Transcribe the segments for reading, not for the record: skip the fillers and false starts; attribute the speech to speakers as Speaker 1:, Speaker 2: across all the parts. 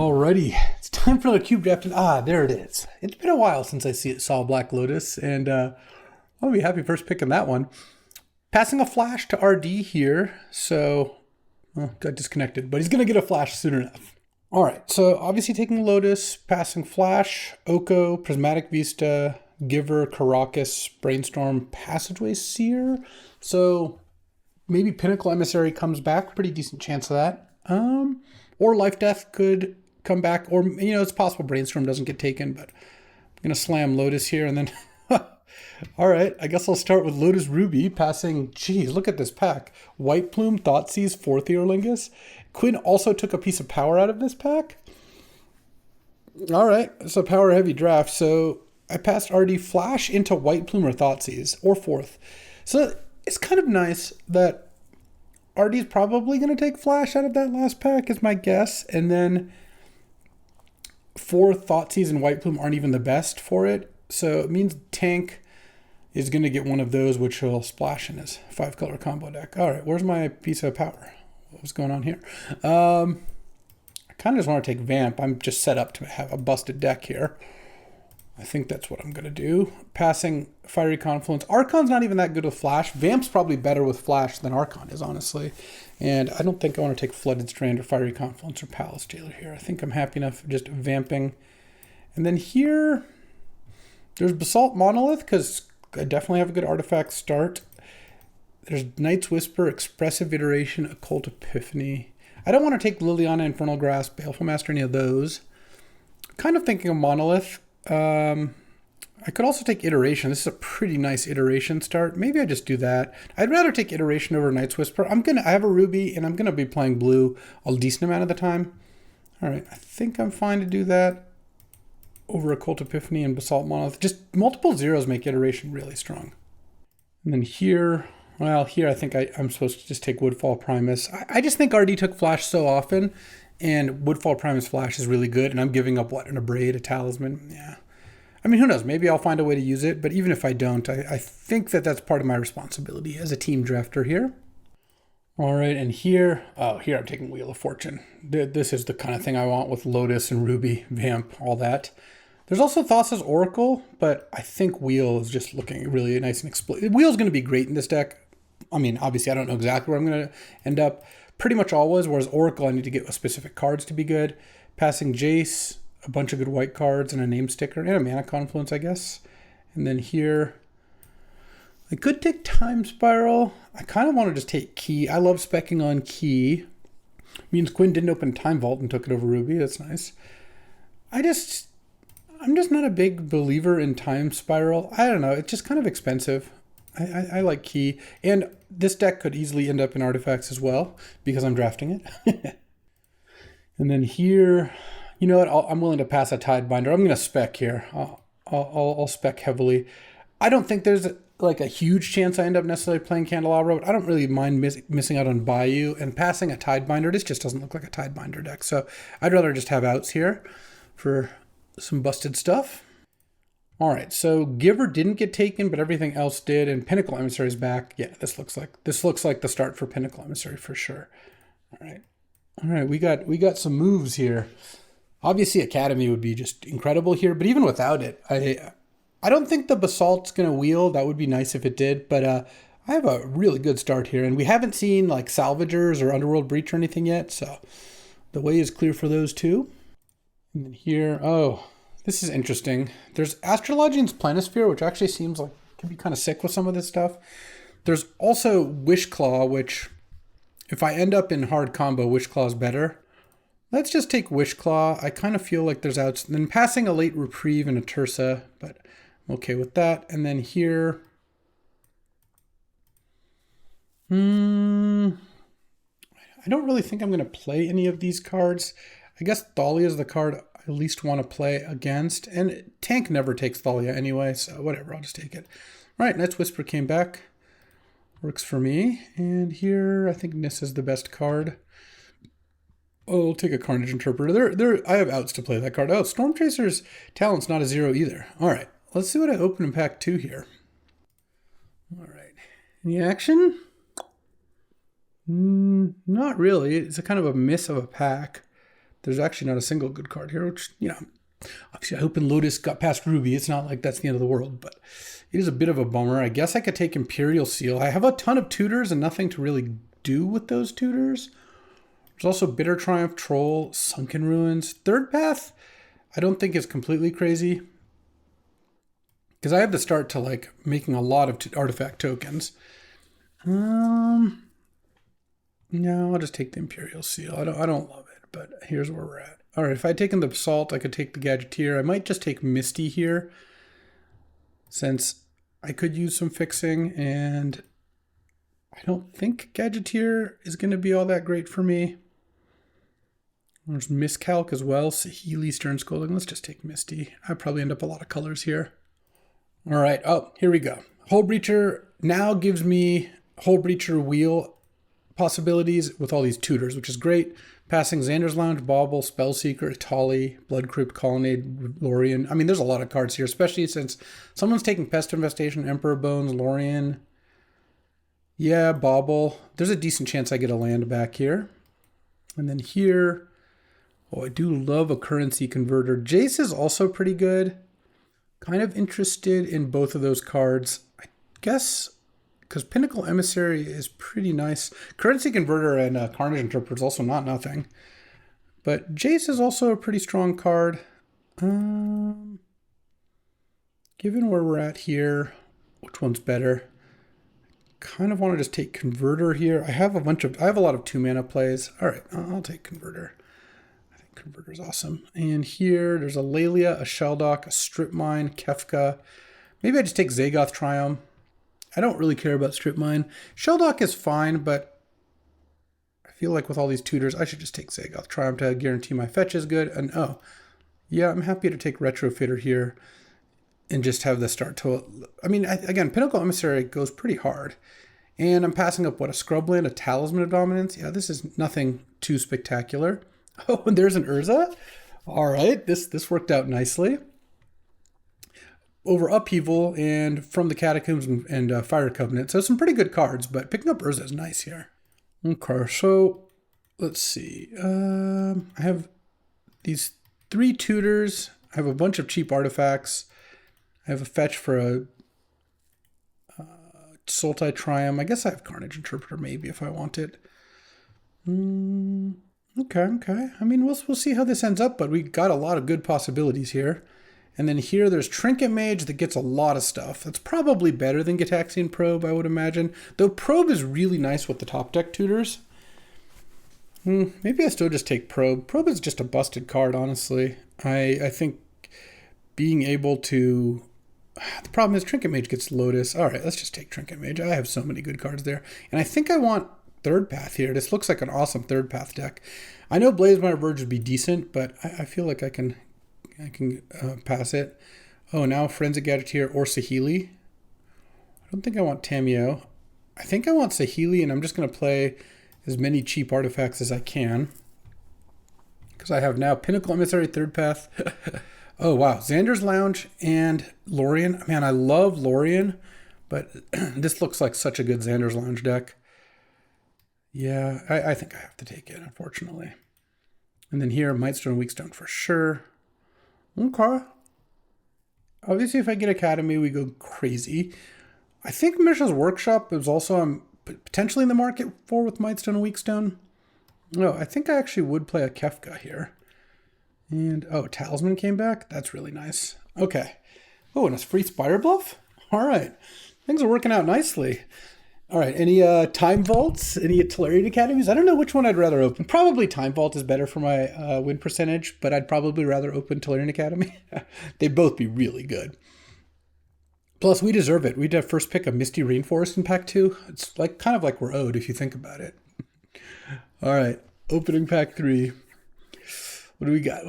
Speaker 1: Alrighty, it's time for the cube draft, and there it is. It's been a while since I saw Black Lotus, and I'll be happy first picking that one. Passing a flash to RD here, so got disconnected, but he's gonna get a flash soon enough. All right, so obviously taking Lotus, passing flash, Oko, Prismatic Vista, Giver, Caracas, Brainstorm, Passageway Seer. So maybe Pinnacle Emissary comes back, pretty decent chance of that. Or Life Death could come back, or, it's possible Brainstorm doesn't get taken, but I'm going to slam Lotus here, and then, all right, I guess I'll start with Lotus Ruby, passing, geez, look at this pack. White Plume, Thoughtseize, 4th Eorlingus. Quinn also took a piece of power out of this pack. All right, it's a power-heavy draft, so I passed RD Flash into White Plume or Thoughtseize, or 4th. So it's kind of nice that RD's probably going to take Flash out of that last pack is my guess. And then 4 Thoughtseize and White Plume aren't even the best for it. So it means Tank is going to get one of those, which will splash in his 5-color combo deck. All right, where's my piece of power? What's going on here? I kind of just want to take Vamp. I'm just set up to have a busted deck here. I think that's what I'm going to do. Passing Fiery Confluence. Archon's not even that good with Flash. Vamp's probably better with Flash than Archon is, honestly. And I don't think I want to take Flooded Strand or Fiery Confluence or Palace Jailer here. I think I'm happy enough just vamping. And then here, there's Basalt Monolith, because I definitely have a good artifact start. There's Night's Whisper, Expressive Iteration, Occult Epiphany. I don't want to take Liliana, Infernal Grasp, Baleful Master, any of those. Kind of thinking of Monolith. I could also take Iteration. This is a pretty nice Iteration start. Maybe I just do that. I'd rather take Iteration over Night's Whisper. I have a Ruby, and I'm going to be playing blue a decent amount of the time. All right, I think I'm fine to do that over Occult Epiphany and Basalt Monolith. Just multiple zeros make Iteration really strong. And then here, well, here I think I'm supposed to just take Woodfall Primus. I just think RD took Flash so often, and Woodfall Primus Flash is really good, and I'm giving up, an Abrade, a Talisman? Yeah. I mean, who knows? Maybe I'll find a way to use it, but even if I don't, I think that's part of my responsibility as a team drafter here. All right, and here I'm taking Wheel of Fortune. This is the kind of thing I want with Lotus and Ruby, Vamp, all that. There's also Thassa's Oracle, but I think Wheel is just looking really nice and explosive. Wheel's going to be great in this deck. I mean, obviously, I don't know exactly where I'm going to end up. Pretty much always, whereas Oracle, I need to get specific cards to be good. Passing Jace, a bunch of good white cards, and a name sticker, and a Mana Confluence, I guess. And then here, I could take Time Spiral. I kind of want to just take Key. I love speccing on Key. Means Quinn didn't open Time Vault and took it over Ruby. That's nice. I'm just not a big believer in Time Spiral. I don't know. It's just kind of expensive. I like Key. And this deck could easily end up in artifacts as well because I'm drafting it. And then here, you know what? I'm willing to pass a Tidebinder. I'm going to spec here. I'll spec heavily. I don't think there's a huge chance I end up necessarily playing Candelabra, but I don't really mind missing out on Bayou. And passing a Tidebinder, this just doesn't look like a Tidebinder deck. So I'd rather just have outs here for some busted stuff. All right, so Giver didn't get taken, but everything else did, and Pinnacle Emissary is back. Yeah, this looks like the start for Pinnacle Emissary for sure. All right, we got some moves here. Obviously, Academy would be just incredible here, but even without it, I don't think the Basalt's gonna wheel. That would be nice if it did, but I have a really good start here, and we haven't seen like Salvagers or Underworld Breach or anything yet, so the way is clear for those two. And then here, this is interesting. There's Astrologian's Planisphere, which actually seems like can be kind of sick with some of this stuff. There's also Wishclaw, which if I end up in hard combo, Wishclaw is better. Let's just take Wishclaw. I kind of feel like there's outs. And then passing a late Reprieve and a Tersa, but I'm okay with that. And then here, I don't really think I'm going to play any of these cards. I guess Thalia is the card I least want to play against. And Tank never takes Thalia anyway, so whatever, I'll just take it. All right, Night's Whisper came back. Works for me. And here, I think Nissa's the best card. Oh, I'll take a Carnage Interpreter. I have outs to play that card. Oh, Storm Chaser's Talent's not a 0 either. All right, let's see what I open in pack 2 here. All right, any action? Not really. It's a kind of a miss of a pack. There's actually not a single good card here, which, you know, obviously I hope Lotus got past Ruby. It's not like that's the end of the world, but it is a bit of a bummer. I guess I could take Imperial Seal. I have a ton of tutors and nothing to really do with those tutors. There's also Bitter Triumph, Troll, Sunken Ruins. Third Path, I don't think is completely crazy, because I have to start to like making a lot of artifact tokens. No, I'll just take the Imperial Seal. I don't love it, but here's where we're at. All right, if I had taken the Basalt, I could take the Gadgeteer. I might just take Misty here, since I could use some fixing, and I don't think Gadgeteer is going to be all that great for me. There's Miscalc as well, Saheeli, Stern Scolding. Let's just take Misty. I'd probably end up a lot of colors here. All right, oh, here we go. Hole Breacher now gives me Hole Breacher wheel possibilities with all these tutors, which is great. Passing Xander's Lounge, Bauble, Spellseeker, Tolly, Blood Crypt, Colonnade, Lorien. I mean, there's a lot of cards here, especially since someone's taking Pest Infestation, Emperor Bones, Lorien. Yeah, Bauble. There's a decent chance I get a land back here. And then here, oh, I do love a currency converter. Jace is also pretty good. Kind of interested in both of those cards. I guess because Pinnacle Emissary is pretty nice. Currency Converter and Carnage Interpreter is also not nothing. But Jace is also a pretty strong card. Given where we're at here, which one's better? Kind of want to just take Converter here. I have a lot of 2-mana plays. All right, I'll take Converter. I think Converter's awesome. And here, there's a Laelia, a Sheldock, a Strip Mine, Kefka. Maybe I just take Zagoth Triumph. I don't really care about Strip Mine. Sheldock is fine, but I feel like with all these tutors, I should just take Zagoth Triumph to guarantee my fetch is good. And oh, yeah, I'm happy to take Retrofitter here and just have this start to... I mean, again, Pinnacle Emissary goes pretty hard. And I'm passing up, what, a Scrubland, a Talisman of Dominance? Yeah, this is nothing too spectacular. Oh, and there's an Urza. All right, this worked out nicely. Over Upheaval and From the Catacombs and Fire Covenant. So some pretty good cards, but picking up Urza is nice here. Okay, so let's see. I have these 3 tutors. I have a bunch of cheap artifacts. I have a fetch for a Sultai Triumph. I guess I have Carnage Interpreter maybe if I want it. Okay. I mean, we'll see how this ends up, but we got a lot of good possibilities here. And then here there's Trinket Mage that gets a lot of stuff. That's probably better than Gitaxian Probe, I would imagine. Though Probe is really nice with the top deck tutors. Maybe I still just take Probe. Probe is just a busted card, honestly. I think being able to... The problem is Trinket Mage gets Lotus. All right, let's just take Trinket Mage. I have so many good cards there. And I think I want Third Path here. This looks like an awesome Third Path deck. I know Blazemire Verge would be decent, but I feel like I can pass it. Oh, now Forensic Gadgeteer or Saheeli. I don't think I want Tamiyo. I think I want Saheeli, and I'm just going to play as many cheap artifacts as I can. Because I have now Pinnacle Emissary, Third Path. Oh, wow. Xander's Lounge and Lorien. Man, I love Lorien, but this looks like such a good Xander's Lounge deck. Yeah, I think I have to take it, unfortunately. And then here, Mightstone, Weakstone for sure. Okay. Obviously, if I get Academy, we go crazy. I think Mishra's Workshop is also potentially in the market for with Mightstone and Weakstone. No, I think I actually would play a Kefka here. And, oh, Talisman came back? That's really nice. Okay. Oh, and a free Spider Bluff? All right. Things are working out nicely. All right, any Time Vaults? Any Tellurian Academies? I don't know which one I'd rather open. Probably Time Vault is better for my win percentage, but I'd probably rather open Tellurian Academy. They'd both be really good. Plus, we deserve it. We'd have first pick a Misty Rainforest in Pack 2. It's like kind of like we're owed if you think about it. All right, opening Pack 3. What do we got?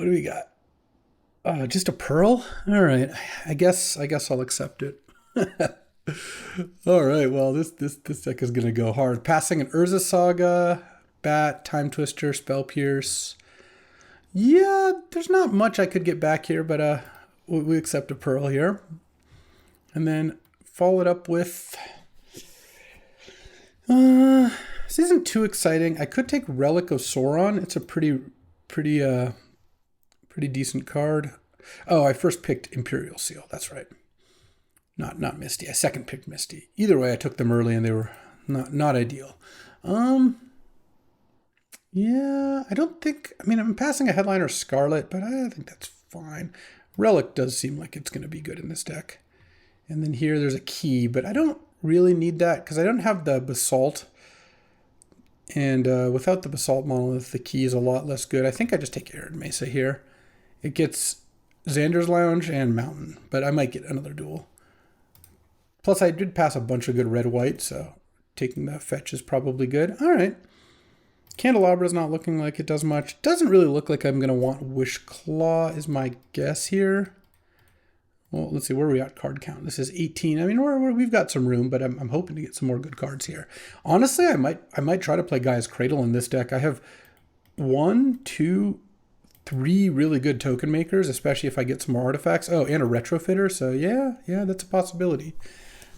Speaker 1: Just a Pearl? All right, I guess I'll accept it. All right, well, this deck is going to go hard. Passing an Urza Saga, Bat, Time Twister, Spell Pierce. Yeah, there's not much I could get back here, but we accept a Pearl here. And then follow it up with... this isn't too exciting. I could take Relic of Sauron. It's a pretty pretty decent card. Oh, I first picked Imperial Seal. That's right. Not Misty. I second picked Misty. Either way, I took them early and they were not ideal. Yeah, I don't think, I mean, I'm passing a Headliner Scarlet, but I think that's fine. Relic does seem like it's going to be good in this deck. And then here there's a key, but I don't really need that because I don't have the Basalt. And without the Basalt Monolith, the key is a lot less good. I think I just take Arid Mesa here. It gets Xander's Lounge and Mountain, but I might get another duel. Plus, I did pass a bunch of good red-white, so taking that fetch is probably good. All right. Candelabra's not looking like it does much. Doesn't really look like I'm going to want Wish Claw is my guess here. Well, let's see, where are we at card count? This is 18. I mean, we've got some room, but I'm hoping to get some more good cards here. Honestly, I might try to play Gaia's Cradle in this deck. I have 1, 2, 3 really good token makers, especially if I get some more artifacts. Oh, and a retrofitter, so yeah, that's a possibility.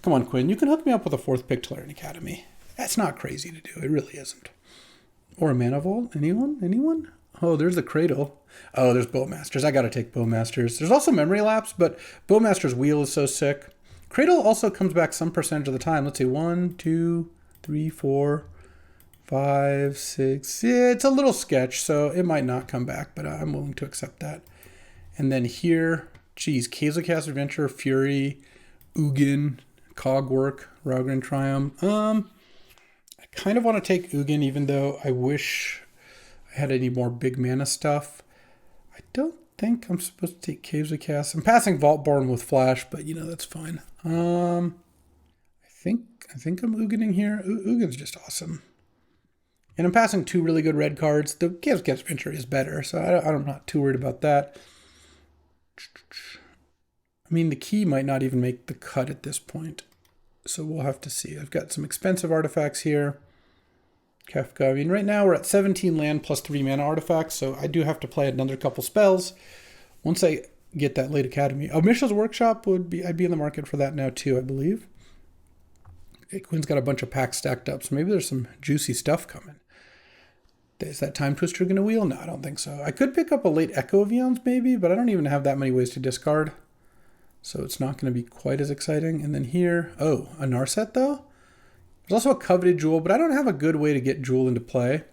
Speaker 1: Come on, Quinn, you can hook me up with a 4th pick Tolarian Academy. That's not crazy to do, it really isn't. Or a Mana Vault, anyone? Oh, there's the Cradle. Oh, there's Bowmasters. I gotta take Bowmasters. There's also Memory Lapse, but Bowmaster's Wheel is so sick. Cradle also comes back some percentage of the time. Let's see, 1, 2, 3, 4, 5, 6. Yeah, it's a little sketch, so it might not come back, but I'm willing to accept that. And then here, geez, Kazakast Adventure, Fury, Ugin, Cogwork, Rogran Triumph. I kind of want to take Ugin, even though I wish I had any more big mana stuff. I don't think I'm supposed to take Caves of Chaos. I'm passing Vaultborn with Flash, but you know, that's fine. I think I'm Ugining here. Ugin's just awesome. And I'm passing 2 really good red cards. The Caves of Chaos Adventure is better, so I'm not too worried about that. I mean, the key might not even make the cut at this point. So we'll have to see. I've got some expensive artifacts here. Kefka. I mean, right now we're at 17 land plus 3 mana artifacts, so I do have to play another couple spells. Once I get that late Academy. Oh, Mishra's Workshop I'd be in the market for that now too, I believe. Okay, Quinn's got a bunch of packs stacked up, so maybe there's some juicy stuff coming. Is that Time Twister going to wheel? No, I don't think so. I could pick up a late Echo of Eons maybe, but I don't even have that many ways to discard. So it's not going to be quite as exciting. And then here, oh, a Narset though? There's also a Coveted Jewel, but I don't have a good way to get Jewel into play.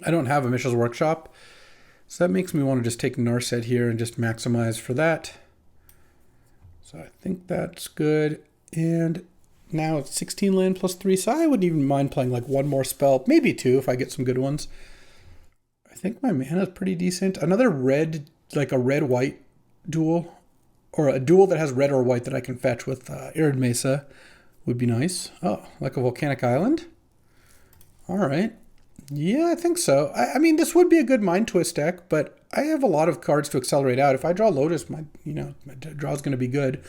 Speaker 1: I don't have a Mishra's Workshop. So that makes me want to just take Narset here and just maximize for that. So I think that's good. And now it's 16 land plus 3, so I wouldn't even mind playing like 1 more spell, maybe 2 if I get some good ones. I think my mana is pretty decent. Another red, like a red-white duel, or a duel that has red or white that I can fetch with Arid Mesa would be nice. Oh, like a Volcanic Island? All right. Yeah, I think so. I mean, this would be a good Mind Twist deck, but I have a lot of cards to accelerate out. If I draw Lotus, my draw's going to be good.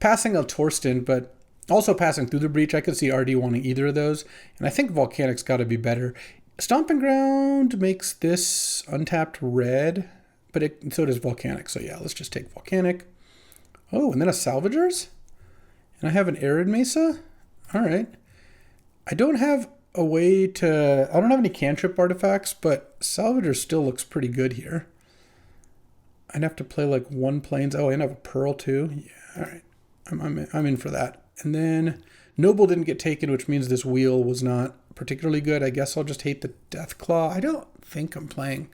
Speaker 1: Passing a Torsten, but also passing through the Breach, I could see RD wanting either of those. And I think Volcanic's got to be better. Stomping Ground makes this untapped red, but so does Volcanic. So yeah, let's just take Volcanic. Oh, and then a Salvagers? And I have an Arid Mesa? All right. I don't have a way to... I don't have any cantrip artifacts, but Salvagers still looks pretty good here. I'd have to play like 1 Plains. Oh, and I have a Pearl too. Yeah, all right. I'm in for that. And then Noble didn't get taken, which means this wheel was not particularly good. I guess I'll just hate the Deathclaw. I don't think I'm playing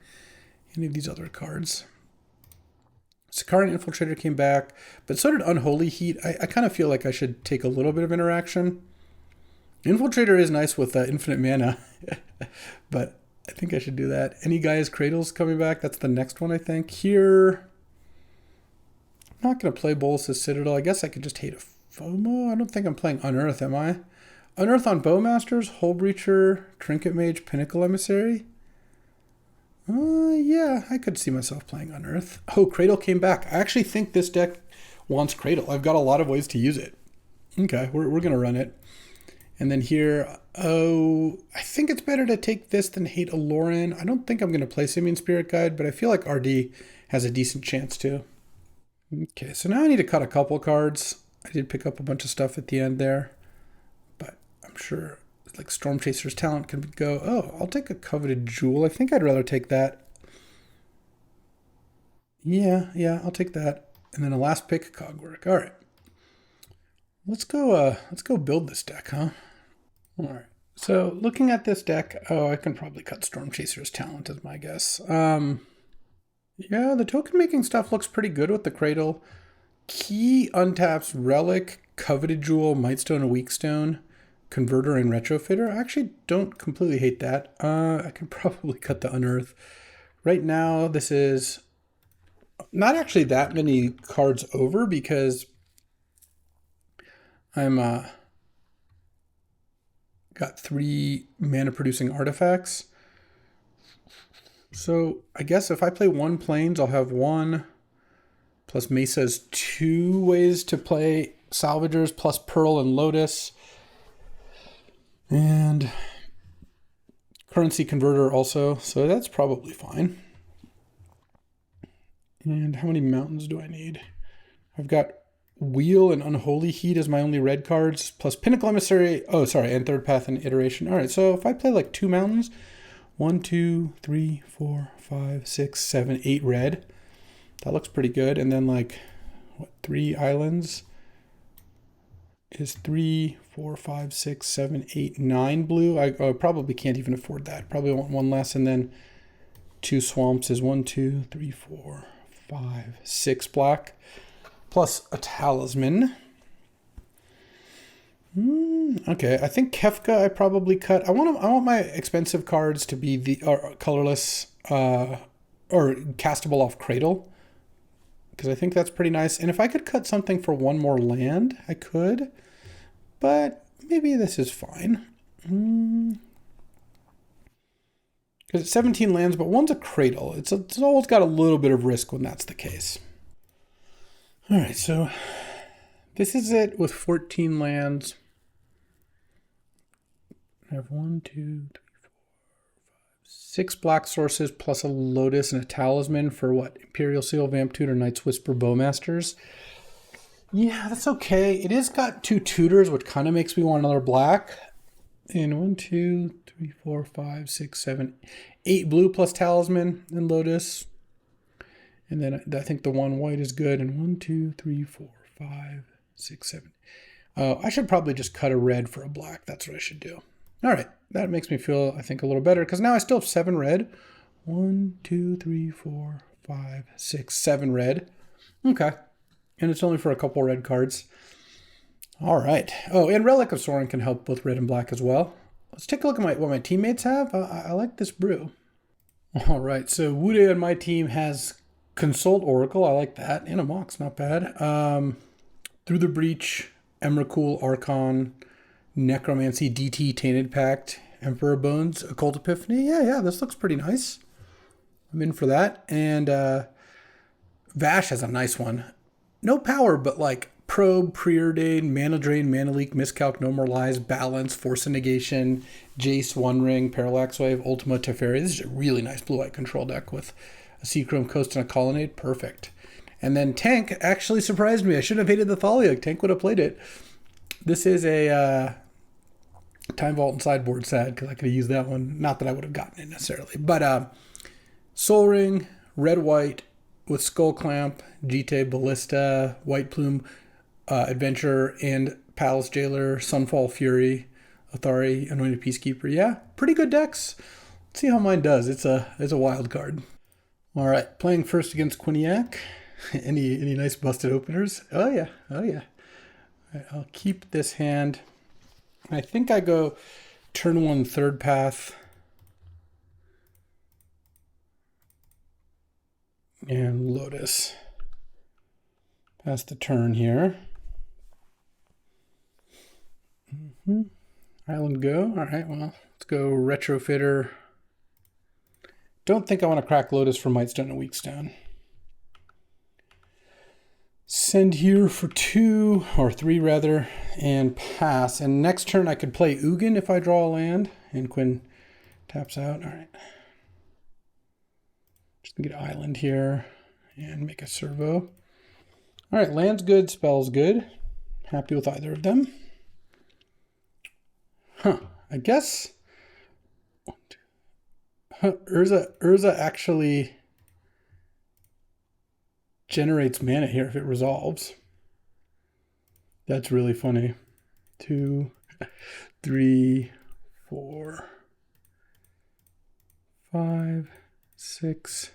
Speaker 1: any of these other cards. Sicarian Infiltrator came back, but so did Unholy Heat. I kind of feel like I should take a little bit of interaction. Infiltrator is nice with infinite mana, but I think I should do that. Any Gaia's Cradles coming back? That's the next one, I think. Here, I'm not going to play Bolus's Citadel. I guess I could just hate a FOMO. I don't think I'm playing Unearth, am I? Unearth on Bowmasters, Hull Breacher, Trinket Mage, Pinnacle Emissary. Yeah, I could see myself playing Unearth. Oh, Cradle came back. I actually think this deck wants Cradle. I've got a lot of ways to use it. Okay, we're going to run it. And then here, oh, I think it's better to take this than hate Aloran. I don't think I'm going to play Simian Spirit Guide, but I feel like RD has a decent chance to. Okay, so now I need to cut a couple cards. I did pick up a bunch of stuff at the end there, but I'm sure like Storm Chaser's Talent could go. Oh, I'll take a Coveted Jewel. I think I'd rather take that. Yeah, I'll take that. And then a last pick, Cogwork. All right. Let's go build this deck, huh? All right. So looking at this deck, I can probably cut Storm Chaser's Talent as my guess. Yeah, the token making stuff looks pretty good with the Cradle. Key untaps Relic, Coveted Jewel, Mightstone, and Weakstone, Converter, and Retrofitter. I actually don't completely hate that. I can probably cut the Unearth. Right now, this is not actually that many cards over because I'm got 3 mana producing artifacts. So I guess if I play 1 Plains, I'll have 1 plus Mesa's 2 ways to play Salvagers plus Pearl and Lotus. And Currency Converter also, so that's probably fine. And how many mountains do I need? I've got Wheel and Unholy Heat as my only red cards, plus Pinnacle Emissary, and Third Path and Iteration. All right, so if I play like 2 mountains, 1, 2, 3, 4, 5, 6, 7, 8 red. That looks pretty good. And then like, 3 islands is 3, 4, 5, 6, 7, 8, 9 blue. I probably can't even afford that. Probably want 1 less. And then 2 swamps is 1, 2, 3, 4, 5, 6 black. Plus a talisman. Okay, I think Kefka I probably cut. I want my expensive cards to be the colorless or castable off Cradle, because I think that's pretty nice. And if I could cut something for 1 more land, I could, but maybe this is fine. Because it's 17 lands, but 1's a Cradle. It's always got a little bit of risk when that's the case. All right, so this is it with 14 lands. I have 1, 2, 3, 4, 5, 6 black sources plus a Lotus and a Talisman for what? Imperial Seal, Vamp Tutor, Knight's Whisper, Bowmasters. Yeah, that's okay. It is got 2 tutors, which kind of makes me want another black. And 1, 2, 3, 4, 5, 6, 7, 8 blue plus Talisman and Lotus. And then I think the 1 white is good. And 1, 2, 3, 4, 5, 6, 7. I should probably just cut a red for a black. That's what I should do. All right. That makes me feel, I think, a little better. Because now I still have 7 red. 1, 2, 3, 4, 5, 6, 7 red. Okay. And it's only for a couple red cards. All right. Oh, and Relic of Sorin can help both red and black as well. Let's take a look at what my teammates have. I like this brew. All right. So Wude on my team has Consult Oracle, I like that. And a Mox, not bad. Through the Breach, Emrakul, Archon, Necromancy, DT, Tainted Pact, Emperor Bones, Occult Epiphany. Yeah, this looks pretty nice. I'm in for that. And Vash has a nice one. No power, but like Probe, Preordain, Mana Drain, Mana Leak, Miscalc, No More Lies, Balance, Force of Negation, Jace, One Ring, Parallax Wave, Ultima, Teferi. This is a really nice blue-white control deck with a Seachrome Coast and a Colonnade. Perfect. And then Tank actually surprised me. I shouldn't have hated the Thalia. Tank would have played it. This is a Time Vault and Sideboard sad because I could have used that one. Not that I would have gotten it necessarily. But Soul Ring, Red-White with Skull Clamp, Jite, Ballista, White Plume, Adventure, and Palace Jailer, Sunfall Fury, Athari, Anointed Peacekeeper. Yeah, pretty good decks. Let's see how mine does. It's a wild card. All right, playing first against Quinniac. Any nice busted openers? Oh yeah. All right, I'll keep this hand. I think I go turn 1 Third Path and Lotus. Pass the turn here. Island go. All right, well, let's go Retrofitter. Don't think I want to crack Lotus for Mightstone and Weakstone. Send here for 2, or 3 rather, and pass. And next turn I could play Ugin if I draw a land, and Quinn taps out. All right. Just gonna get Island here and make a servo. All right, land's good, spell's good. Happy with either of them. Huh. I guess Urza actually generates mana here if it resolves. That's really funny. 2, 3, 4, 5, 6,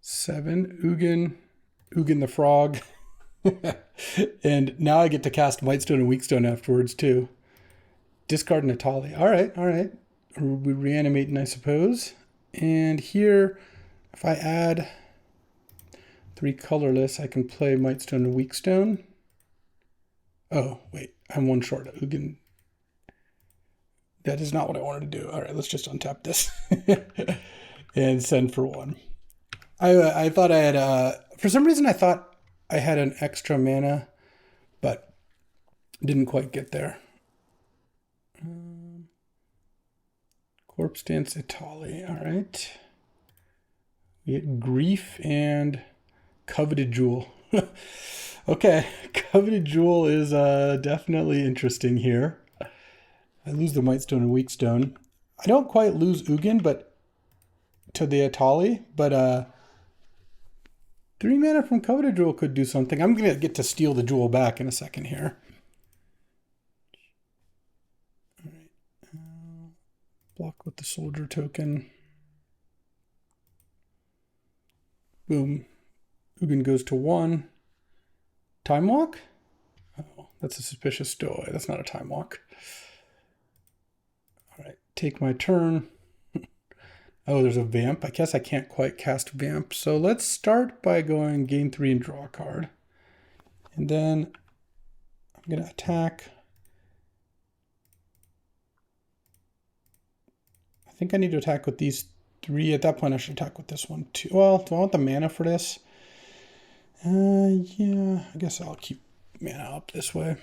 Speaker 1: 7. Ugin the frog. And now I get to cast Mightstone and Weakstone afterwards too. Discard Natali. All right. We reanimate, I suppose. And here, if I add 3 colorless, I can play Mightstone and Weakstone. Oh, wait, I'm 1 short. Ugin. That is not what I wanted to do. All right, let's just untap this and send for 1. I thought I had, for some reason I thought I had an extra mana, but didn't quite get there. Corpse Dance Italy, all right. We get Grief and Coveted Jewel. Okay, Coveted Jewel is definitely interesting here. I lose the Mightstone and Weakstone. I don't quite lose Ugin, but to the Italy, but 3 mana from Coveted Jewel could do something. I'm gonna get to steal the jewel back in a second here. All right. Block with the soldier token. Boom. Ugin goes to 1. Time Walk? Oh, that's a suspicious stowaway. That's not a Time Walk. All right, take my turn. Oh, there's a Vamp. I guess I can't quite cast Vamp. So let's start by going gain 3 and draw a card. And then I'm going to attack. I think I need to attack with these 3. At that point, I should attack with this one too. Well, do I want the mana for this? Yeah, I guess I'll keep mana up this way.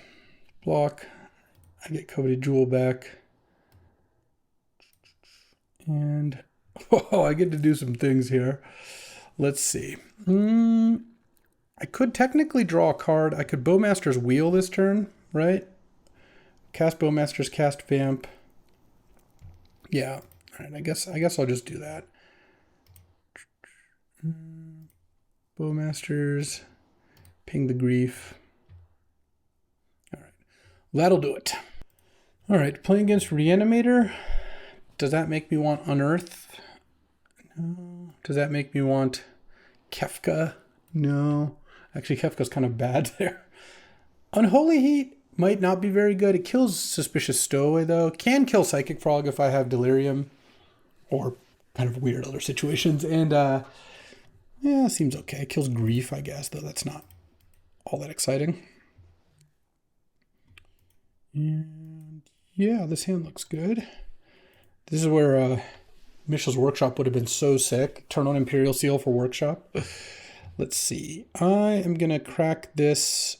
Speaker 1: Block. I get Coveted Jewel back. And oh, I get to do some things here. Let's see. I could technically draw a card. I could Bowmaster's Wheel this turn, right? Cast Bowmaster's, cast Vamp. Yeah. All right, I guess I'll just do that. Bowmasters, ping the Grief. All right, that'll do it. All right, playing against Reanimator. Does that make me want Unearth? No. Does that make me want Kefka? No. Actually, Kefka's kind of bad there. Unholy Heat might not be very good. It kills Suspicious Stowaway, though. Can kill Psychic Frog if I have Delirium or kind of weird other situations. And, yeah, seems okay. It kills Grief, I guess, though that's not all that exciting. And, yeah, this hand looks good. This is where Mishra's Workshop would have been so sick. Turn on Imperial Seal for Workshop. Let's see. I am going to crack this.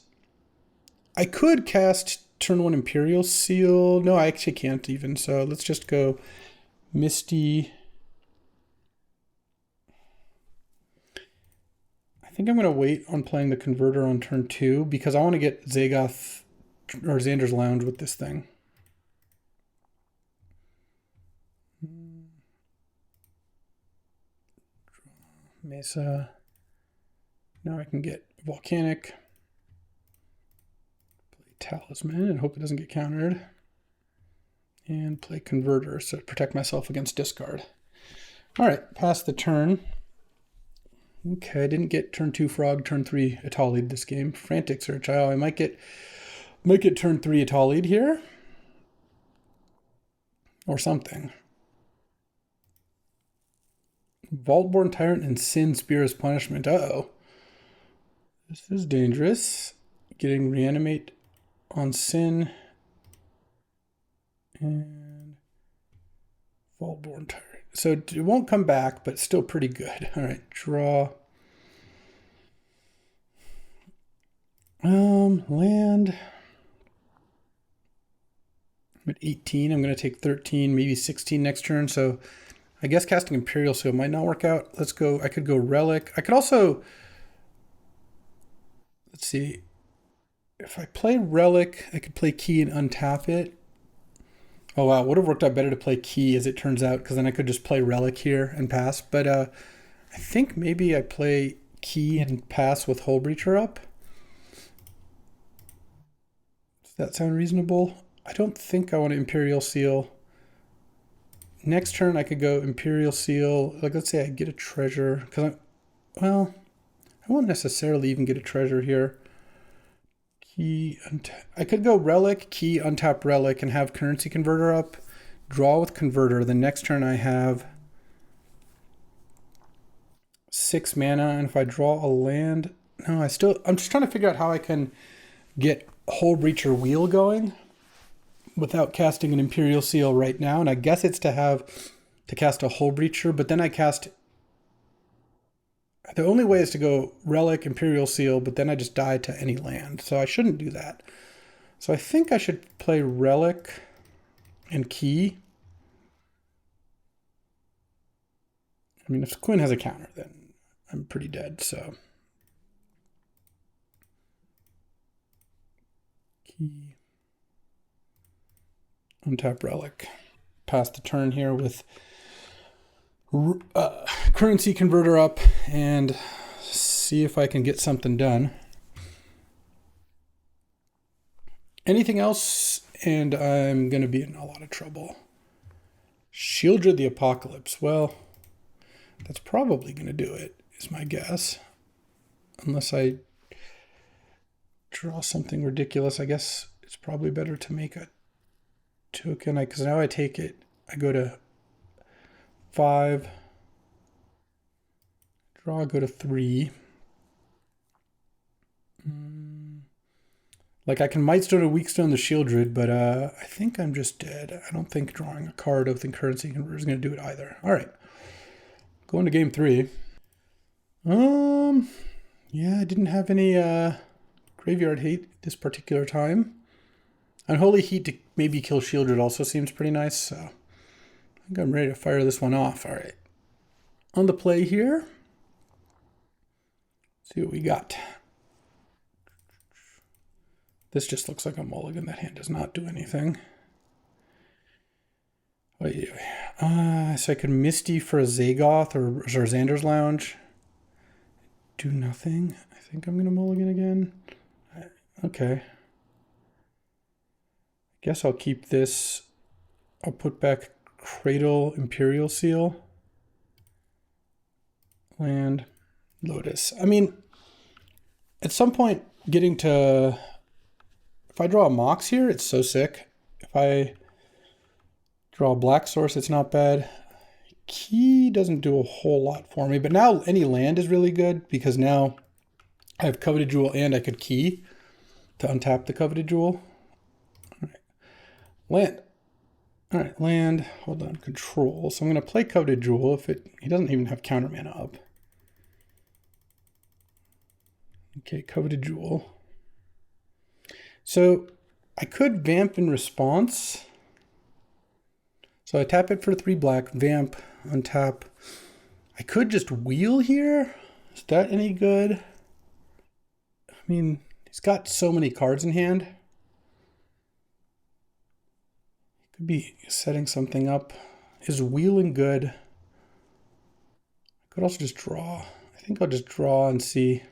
Speaker 1: I could cast turn 1 Imperial Seal. No, I actually can't even. So let's just go Misty. I think I'm going to wait on playing the Converter on turn 2 because I want to get Zagoth or Xander's Lounge with this thing. Mesa. Now I can get Volcanic. Play Talisman and hope it doesn't get countered. And play Converter so to protect myself against discard. All right, pass the turn. Okay, I didn't get turn 2 Frog, turn 3 Italied this game. Frantic Search. Oh, I might get turn 3 Italied here. Or something. Vaultborn Tyrant and Sin Spear as punishment. Uh-oh. This is dangerous. Getting Reanimate on Sin. And Vaultborn Tyrant. So it won't come back, but it's still pretty good. All right, draw. Land. I'm at 18. I'm going to take 13, maybe 16 next turn. So I guess casting Imperial Seal might not work out. Let's go. I could go Relic. I could also, let's see. If I play Relic, I could play Key and untap it. Oh wow, would have worked out better to play Key as it turns out, because then I could just play Relic here and pass. But I think maybe I play Key and pass with Hull Breacher up. Does that sound reasonable? I don't think I want to Imperial Seal. Next turn I could go Imperial Seal. Like let's say I get a treasure, because well, I won't necessarily even get a treasure here. Key, I could go Relic, Key, untap Relic, and have Currency Converter up. Draw with Converter. The next turn I have 6 mana, and if I draw a land, no, I'm just trying to figure out how I can get Hull Breacher Wheel going without casting an Imperial Seal right now. And I guess it's to cast a Hull Breacher, but then I cast. The only way is to go Relic, Imperial Seal, but then I just die to any land. So I shouldn't do that. So I think I should play Relic and Key. I mean, if Quinn has a counter, then I'm pretty dead, so. Key. Untap Relic. Pass the turn here with Currency Converter up and see if I can get something done. Anything else and I'm going to be in a lot of trouble. Shieldred the Apocalypse. Well, that's probably going to do it, is my guess. Unless I draw something ridiculous, I guess it's probably better to make a token. Because now I take it, I go to 5, draw, go to 3. Like I can Mightstone or Weakstone the Shieldred, but I think I'm just dead. I don't think drawing a card of the Currency Converter is going to do it either. All right, going to game 3. Yeah, I didn't have any graveyard hate this particular time. Unholy Heat to maybe kill Shieldred also seems pretty nice, so I think I'm ready to fire this one off. All right. On the play here, see what we got. This just looks like a mulligan. That hand does not do anything. So I could Misty for a Zagoth or Xander's Lounge. Do nothing. I think I'm going to mulligan again. Okay. Guess I'll keep this. I'll put back Cradle, Imperial Seal, land, Lotus. I mean, at some point getting to, if I draw a Mox here, it's so sick. If I draw a Black Source, it's not bad. Key doesn't do a whole lot for me, but now any land is really good because now I have Coveted Jewel and I could Key to untap the Coveted Jewel. All right. Land. All right, land, hold on, control. So I'm going to play Coveted Jewel if he doesn't even have counter mana up. Okay, Coveted Jewel. So I could vamp in response. So I tap it for 3 black, vamp, untap. I could just wheel here. Is that any good? I mean, he's got so many cards in hand. Could be setting something up. Is wheeling good? I could also just draw. I think I'll just draw and see